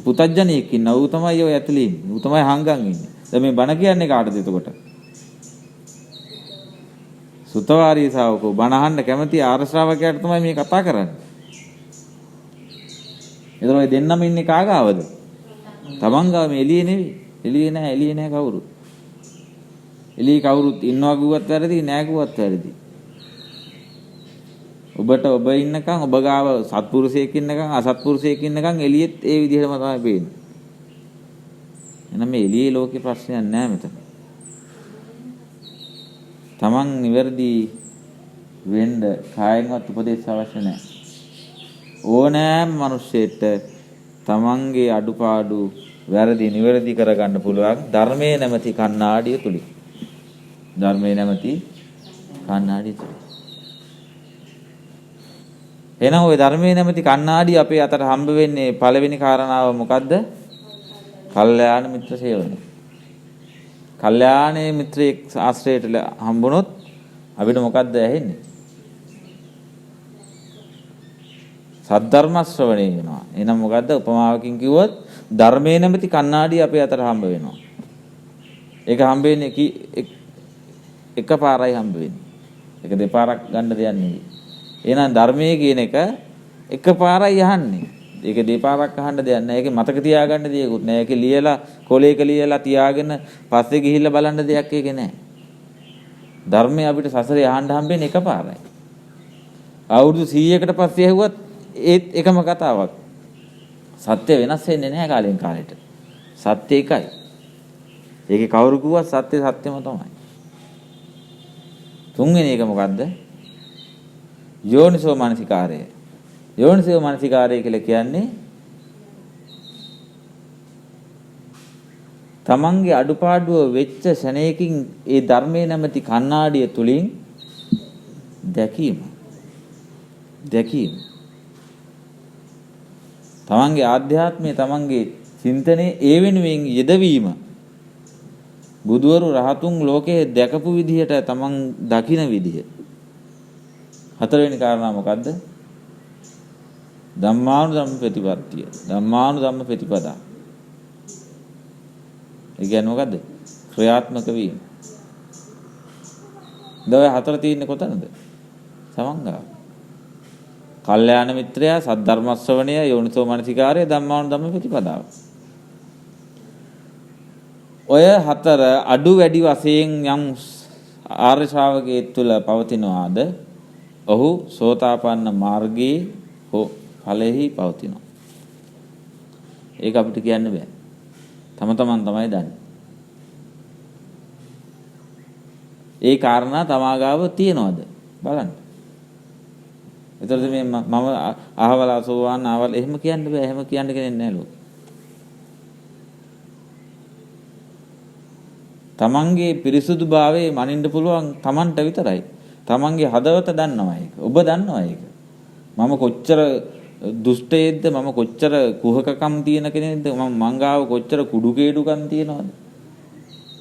පුතඥයෙක් ඉන්නවා. ඌ තමයි ඔය ඇතුලේ ඉන්නේ. ඌ තමයි හංගන් ඉන්නේ. දැන් මේ බණ කියන්නේ කාටද එතකොට? සුතවාරී ශාවකෝ බණ අහන්න කැමති ආර්ය ශ්‍රාවකයාට තමයි මේ කතා කරන්නේ. එතන ඔය දෙන්නම ඉන්නේ කාගාවද? තමන් ගාව මේ එළියේ නෙවෙයි. එළියේ නෑ කවුරුත්. එළියේ කවුරුත් ඉන්නවා කිව්වත් වැරදි නෑ කිව්වත් වැරදි. ඔබට ඔබ ඉන්නකම් ඔබ ගාව සත්පුරුෂයෙක් ඉන්නකම් අසත්පුරුෂයෙක් ඉන්නකම් එළියෙත් ඒ විදිහටම තමයි පේන්නේ. එහෙනම් මේ එළියේ ලෝකේ ප්‍රශ්නයක් නෑ මෙතන. තමන් නිවැරදි වෙන්න කායෙන්වත් උපදේශ අවශ්‍ය නැහැ. ඕනෑම මිනිසෙට තමන්ගේ අඩුපාඩු වැරදි නිවැරදි කරගන්න පුළුවන් ධර්මයේ නැමැති කණ්ණාඩිය තුලින්. ධර්මයේ නැමැති කණ්ණාඩිය තුලින්. එහෙනම් ওই ධර්මයේ නැමැති කණ්ණාඩිය අපේ අතට හම්බ වෙන්නේ පළවෙනි කාරණාව මොකද්ද? කල්යාණ මිත්‍ර සේවනය. කල්යාණේ මිත්‍රයෙක් ආශ්‍රයයට හම්බුනොත් අපිට මොකද්ද ඇහෙන්නේ? සද්ධර්ම ශ්‍රවණය වෙනවා. එහෙනම් මොකද්ද උපමාවකින් කිව්වොත් ධර්මයේ නැමැති කණ්ණාඩිය අපේ අතට හම්බ වෙනවා. ඒක හම්බ වෙන්නේ එකපාරයි හම්බ වෙන්නේ. ඒක දෙපාරක් ගන්න දෙයක් නෙවෙයි. එහෙනම් ධර්මයේ කියන එක එකපාරයි අහන්නේ. ඒක දෙපාරක් අහන්න දෙයක් නැහැ. ඒකේ මතක තියාගන්න දෙයක්වත් නැහැ. ඒකේ ලියලා කොලේක ලියලා තියාගෙන පස්සේ ගිහිල්ලා බලන්න දෙයක් ඒකේ නැහැ. ධර්මය අපිට සසරේ අහන්න හම්බෙන්නේ එකපාරයි. අවුරුදු 100කට පස්සේ ඇහුවත් ඒත් එකම කතාවක්. සත්‍ය වෙනස් වෙන්නේ නැහැ කාලෙන් කාලෙට. සත්‍ය එකයි. ඒකේ කවුරු කිව්වත් සත්‍ය සත්‍යම තමයි. තුන්වෙනි එක මොකද්ද? යෝනිසෝ මනසිකාරය. යෝනිසෝ මනසිකාරය කියලා කියන්නේ තමන්ගේ අඩුපාඩුව වෙච්ච ශනේකින් ඒ ධර්මයේ නැමැති කණ්ණාඩිය තුලින් දැකීම තමන්ගේ ආධ්‍යාත්මය තමන්ගේ චින්තනයේ ඒ වෙනුවෙන් යෙදවීම බුදුවරු රහතුන් ලෝකයේ දැකපු විදිහට තමන් දකින විදිහ. හතරවෙනි කාරණා මොකද්ද? ධම්මානුධම්ම ප්‍රතිපත්තිය. ධම්මානුධම්ම ප්‍රතිපදා. ඒ කියන්නේ මොකද්ද? ක්‍රියාත්මක වීම. දවය හතර තියෙන්නේ කොතනද? සමංගා. කල්යාණ මිත්‍රයා, සද්ධර්ම ශ්‍රවණය, යෝනිසෝ මනසිකාරය, ධම්මානුධම්ම ප්‍රතිපදාව. ඔය හතර අඩු වැඩි වශයෙන් යම් ආර්ය ශ්‍රාවකයෙක් තුළ පවතිනවාද? ඔහු සෝතාපන්න මාර්ගයේ හෝ ඵලෙහි පවතිනවා. ඒක අපිට කියන්න බෑ. තම තමන් තමයි දන්නේ. ඒ කාරණා තමාගාව තියනවාද බලන්න. එතකොට මේ මම අහවල සෝවාන් ආවල් එහෙම කියන්න බෑ. එහෙම කියන්න කෙනෙක් නැහැ ලෝකේ. තමන්ගේ පිරිසුදුභාවයේ මනින්න පුළුවන් තමන්ට විතරයි. තමන්ගේ හදවත දන්නවා ඒක. ඔබ දන්නවා ඒක. මම කොච්චර දුෂ්ටයේද්ද, මම කොච්චර කුහකකම් තියෙන කෙනෙක්ද, මම මංගාව කොච්චර කුඩු කේඩුකම් තියනවද,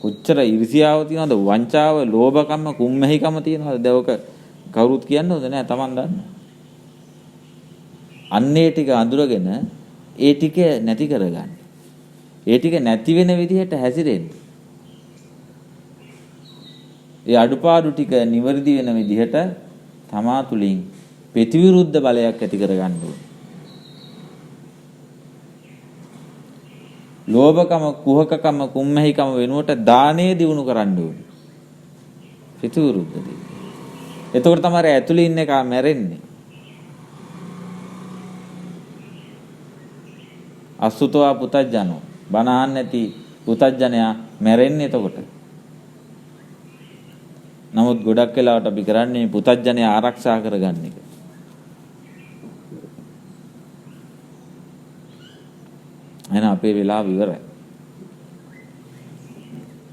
කොච්චර ඉරිසියාව තියනවද, වංචාව, ලෝභකම, කුම්මැහිකම තියනවද? දැවක කවුරුත් කියන්නවද? නෑ, තමන් දන්නවා. අන්නේ ටික අඳුරගෙන ඒ ටික නැති කරගන්න. ඒ ටික නැති වෙන විදිහට හැසිරෙන්න. ඒ අඩුපාඩු ටික නිවැරදි වෙන විදිහට තමා තුලින් ප්‍රතිවිරුද්ධ බලයක් ඇති කරගන්න ඕනේ. ලෝභකම, කුහකකම, කුම්මැහිකම වෙනුවට දානේ දිනු කරන්න ඕනේ. ප්‍රතිවිරුද්ධ දේ. එතකොට තමයි ඇතුළේ ඉන්න එක මැරෙන්නේ. අසුතවා පුතජනෝ. බණ අහන්නේ නැති පුතජනයා මැරෙන්නේ එතකොට. නමුත් ගොඩක් වෙලාවට අපි කරන්නේ පුතජනයා ආරක්ෂා කරගන්න එක. එහෙනම් අපේ වෙලාව ඉවරයි.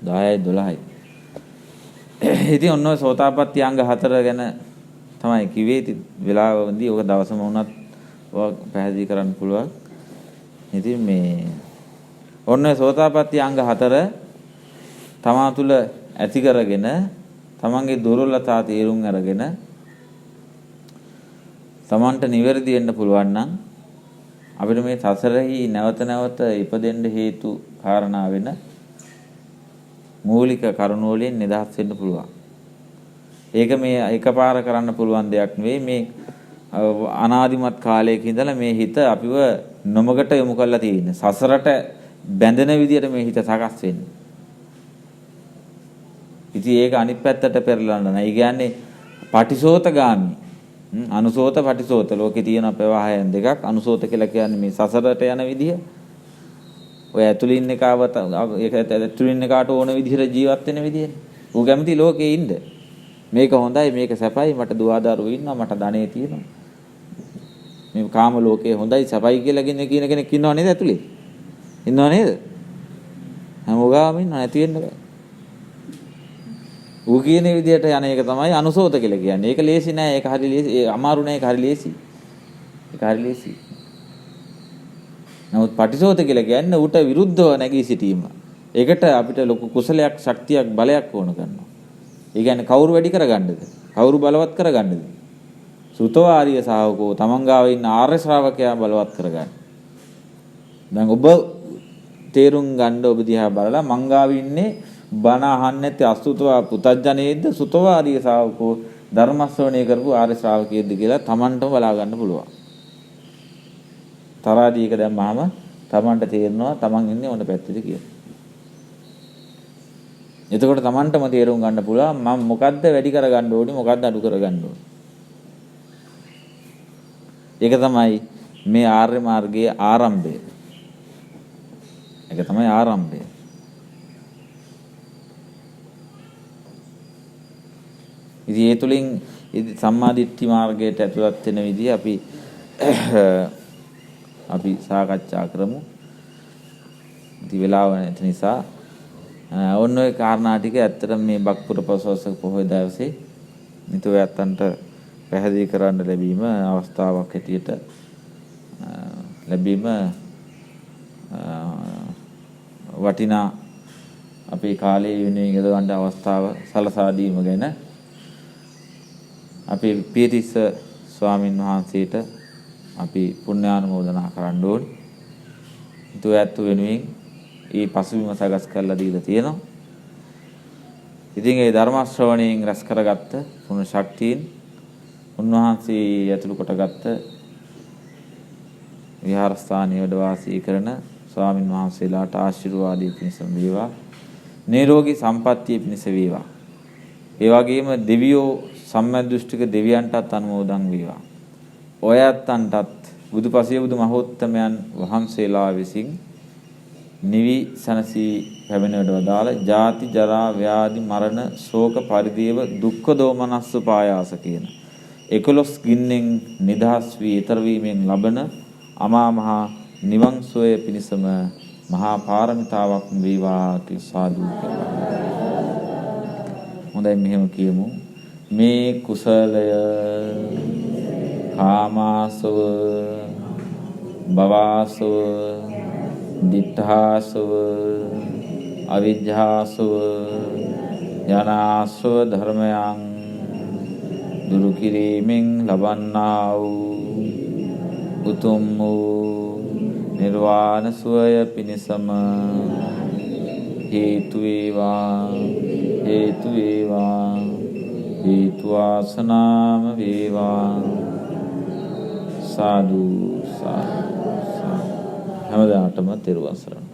10යි 12යි. ඉතින් ඔන්න ඔය සෝතාපට්ටි අංග 4 ගැන තමයි කිව්වේ. ඉතින් වෙලාවදී ඔක දවසම වුණත් ඔය පැහැදිලි කරන්න පුළුවන්. ඉතින් මේ ඔන්න ඔය සෝතාපට්ටි අංග 4 තමා තුළ ඇති කරගෙන තමන්ගේ දුර්වලතා තේරුම් අරගෙන තමන්ට නිවැරදි වෙන්න පුළුවන් නම් අපිට මේ සසරෙහි නැවත නැවත ඉපදෙන්න හේතු කාරණා වෙන මූලික කරුණු වලින් නිදහස් වෙන්න පුළුවන්. ඒක මේ එකපාර කරන්න පුළුවන් දෙයක් නෙවෙයි. මේ අනාදිමත් කාලයක ඉඳලා මේ හිත අපිව නොමකට යොමු කරලා තියෙන්නේ. සසරට බැඳෙන විදියට මේ හිත සකස් වෙන්නේ. ඉතින් ඒක අනිත් පැත්තට පෙරලන්න නෑ. ඒ කියන්නේ පටිසෝතගාමි. අනුසෝත පටිසෝත ලෝකේ තියෙන ප්‍රවාහයන් දෙකක්. අනුසෝත කියලා කියන්නේ මේ සසරට යන විදිය. ඔය ඇතුළේ ඉන්න කාවත ඒක ඇතුළේ ඉන්න කාට ඕන විදිහට ජීවත් වෙන විදිය. ඌ කැමති ලෝකේ ඉන්න. මේක හොඳයි, මේක සැපයි, මට දුවදරුවෝ ඉන්නවා, මට ධනෙ තියෙනවා. මේ කාම ලෝකේ හොඳයි, සැපයි කියලා කියන කෙනෙක් ඉන්නව නේද ඇතුළේ? ඉන්නව නේද? හැමෝගාම ඉන්නව, නැති වෙන්න බෑ. ඌ කියන විදිහට යන එක තමයි අනුසෝත කියලා කියන්නේ. ඒක ලේසි නෑ, ඒක හරි ලේසි, අමාරු නෑ, ඒක හරි ලේසි. ඒක හරි ලේසි. නමුත් පටිසෝත කියලා කියන්නේ ඌට විරුද්ධව නැගී සිටීම. ඒකට අපිට ලොකු කුසලයක්, ශක්තියක්, බලයක් ඕන කරනවා. ඒ කියන්නේ කවුරු වැඩි කරගන්නද? කවුරු බලවත් කරගන්නද? සුතෝ ආර්ය ශාවකෝ තමන් ගාව ඉන්න ආර්ය ශ්‍රාවකයා බලවත් කරගන්න. දැන් ඔබ තේරුම් ගන්න ඔබ දිහා බලලා මං ගාව ඉන්නේ බණ අහන්නේ නැති අසුතවා පුතඥයේද සුතෝ ආර්ය ශාවකෝ ධර්ම ශ්‍රවණය කරපු ආර්ය ශ්‍රාවකයෙක්ද කියලා තමන්ටම බලා ගන්න පුළුවන්. තරාදීක දැම්මම තමන්ට තේරෙනවා තමන් ඉන්නේ මොන පැත්තේද කියලා. එතකොට තමන්ටම තේරුම් ගන්න පුළුවන් මම මොකද්ද වැඩි කරගන්න ඕනේ, මොකද්ද අඩු කරගන්න ඕනේ. ඒක තමයි මේ ආර්ය මාර්ගයේ ආරම්භය. ඒක තමයි ආරම්භය. ඉතින් ඒ තුලින් සම්මාදිට්ඨි මාර්ගයට ඇතුළත් වෙන විදිහ අපි සාකච්ඡා කරමු. ඉතින් වෙලාව නැති නිසා ඔන්න ඔය කාරණා ටික ඇත්තටම මේ බක්පුර පසවසක පොහොය දවසේ නිතර යත්තන්ට පැහැදිලි කරන්න ලැබීම අවස්ථාවක් හැටියට ලැබීම වටිනා අපේ කාලයේ වෙනුවෙන් යොදවන්න අවස්ථාව සලසා දීම ගැන අපි පියතිස්ස ස්වාමින් වහන්සේට අපි පුණ්‍යානුමෝදනා කරන්න ඕනේ. හිතුවැත්තු වෙනුවෙන් ඒ පසුබිම සකස් කරලා දීලා තියෙනවා. ඉතින් ඒ ධර්ම ශ්‍රවණයෙන් රැස් කරගත්ත පුණ්‍ය ශක්තියින් උන්වහන්සේ ඇතුළු කොටගත්ත විහාරස්ථානයේ වැඩ වාසී කරන ස්වාමින් වහන්සේලාට ආශිර්වාදයේ පිණිසම වේවා. නිරෝගී සම්පන්නිය පිණිස වේවා. ඒ වගේම දෙවියෝ සම්මදෘෂ්ටික දෙවියන්ටත් අනුමෝදන් වේවා. ඔයයන්ටත් බුදුපසිය බුදු මහෝත්තමයන් වහන්සේලා විසින් නිවි සනසී පැමිණෙවඩ වදාළ ජාති ජරා ව්‍යාධි මරණ ශෝක පරිදේව දුක්ඛ දෝමනස්ස පායාස කියන 11 ගින්නෙන් නිදහස් වී ඊතර වීමෙන් ලබන අමා මහ නිවන් සෝය පිණිසම මහා පාරමිතාවක් වේවා කියලා සාදු කියලා. හොඳයි මෙහෙම කියමු. මේ කුසලය කාමාසව භවාසව දිඨාසව අවිජ්ජාසව යනාසව ධර්මයන් දුරු කිරීමෙන් ලබන්නා වූ උතුම් වූ නිර්වාණ සුවය පිණිසම හේතු වේවා හේතු වේවා හේතු ආසනාම වේවා සාදු සාදු හැමදාටම තෙරුවන් සරණයි.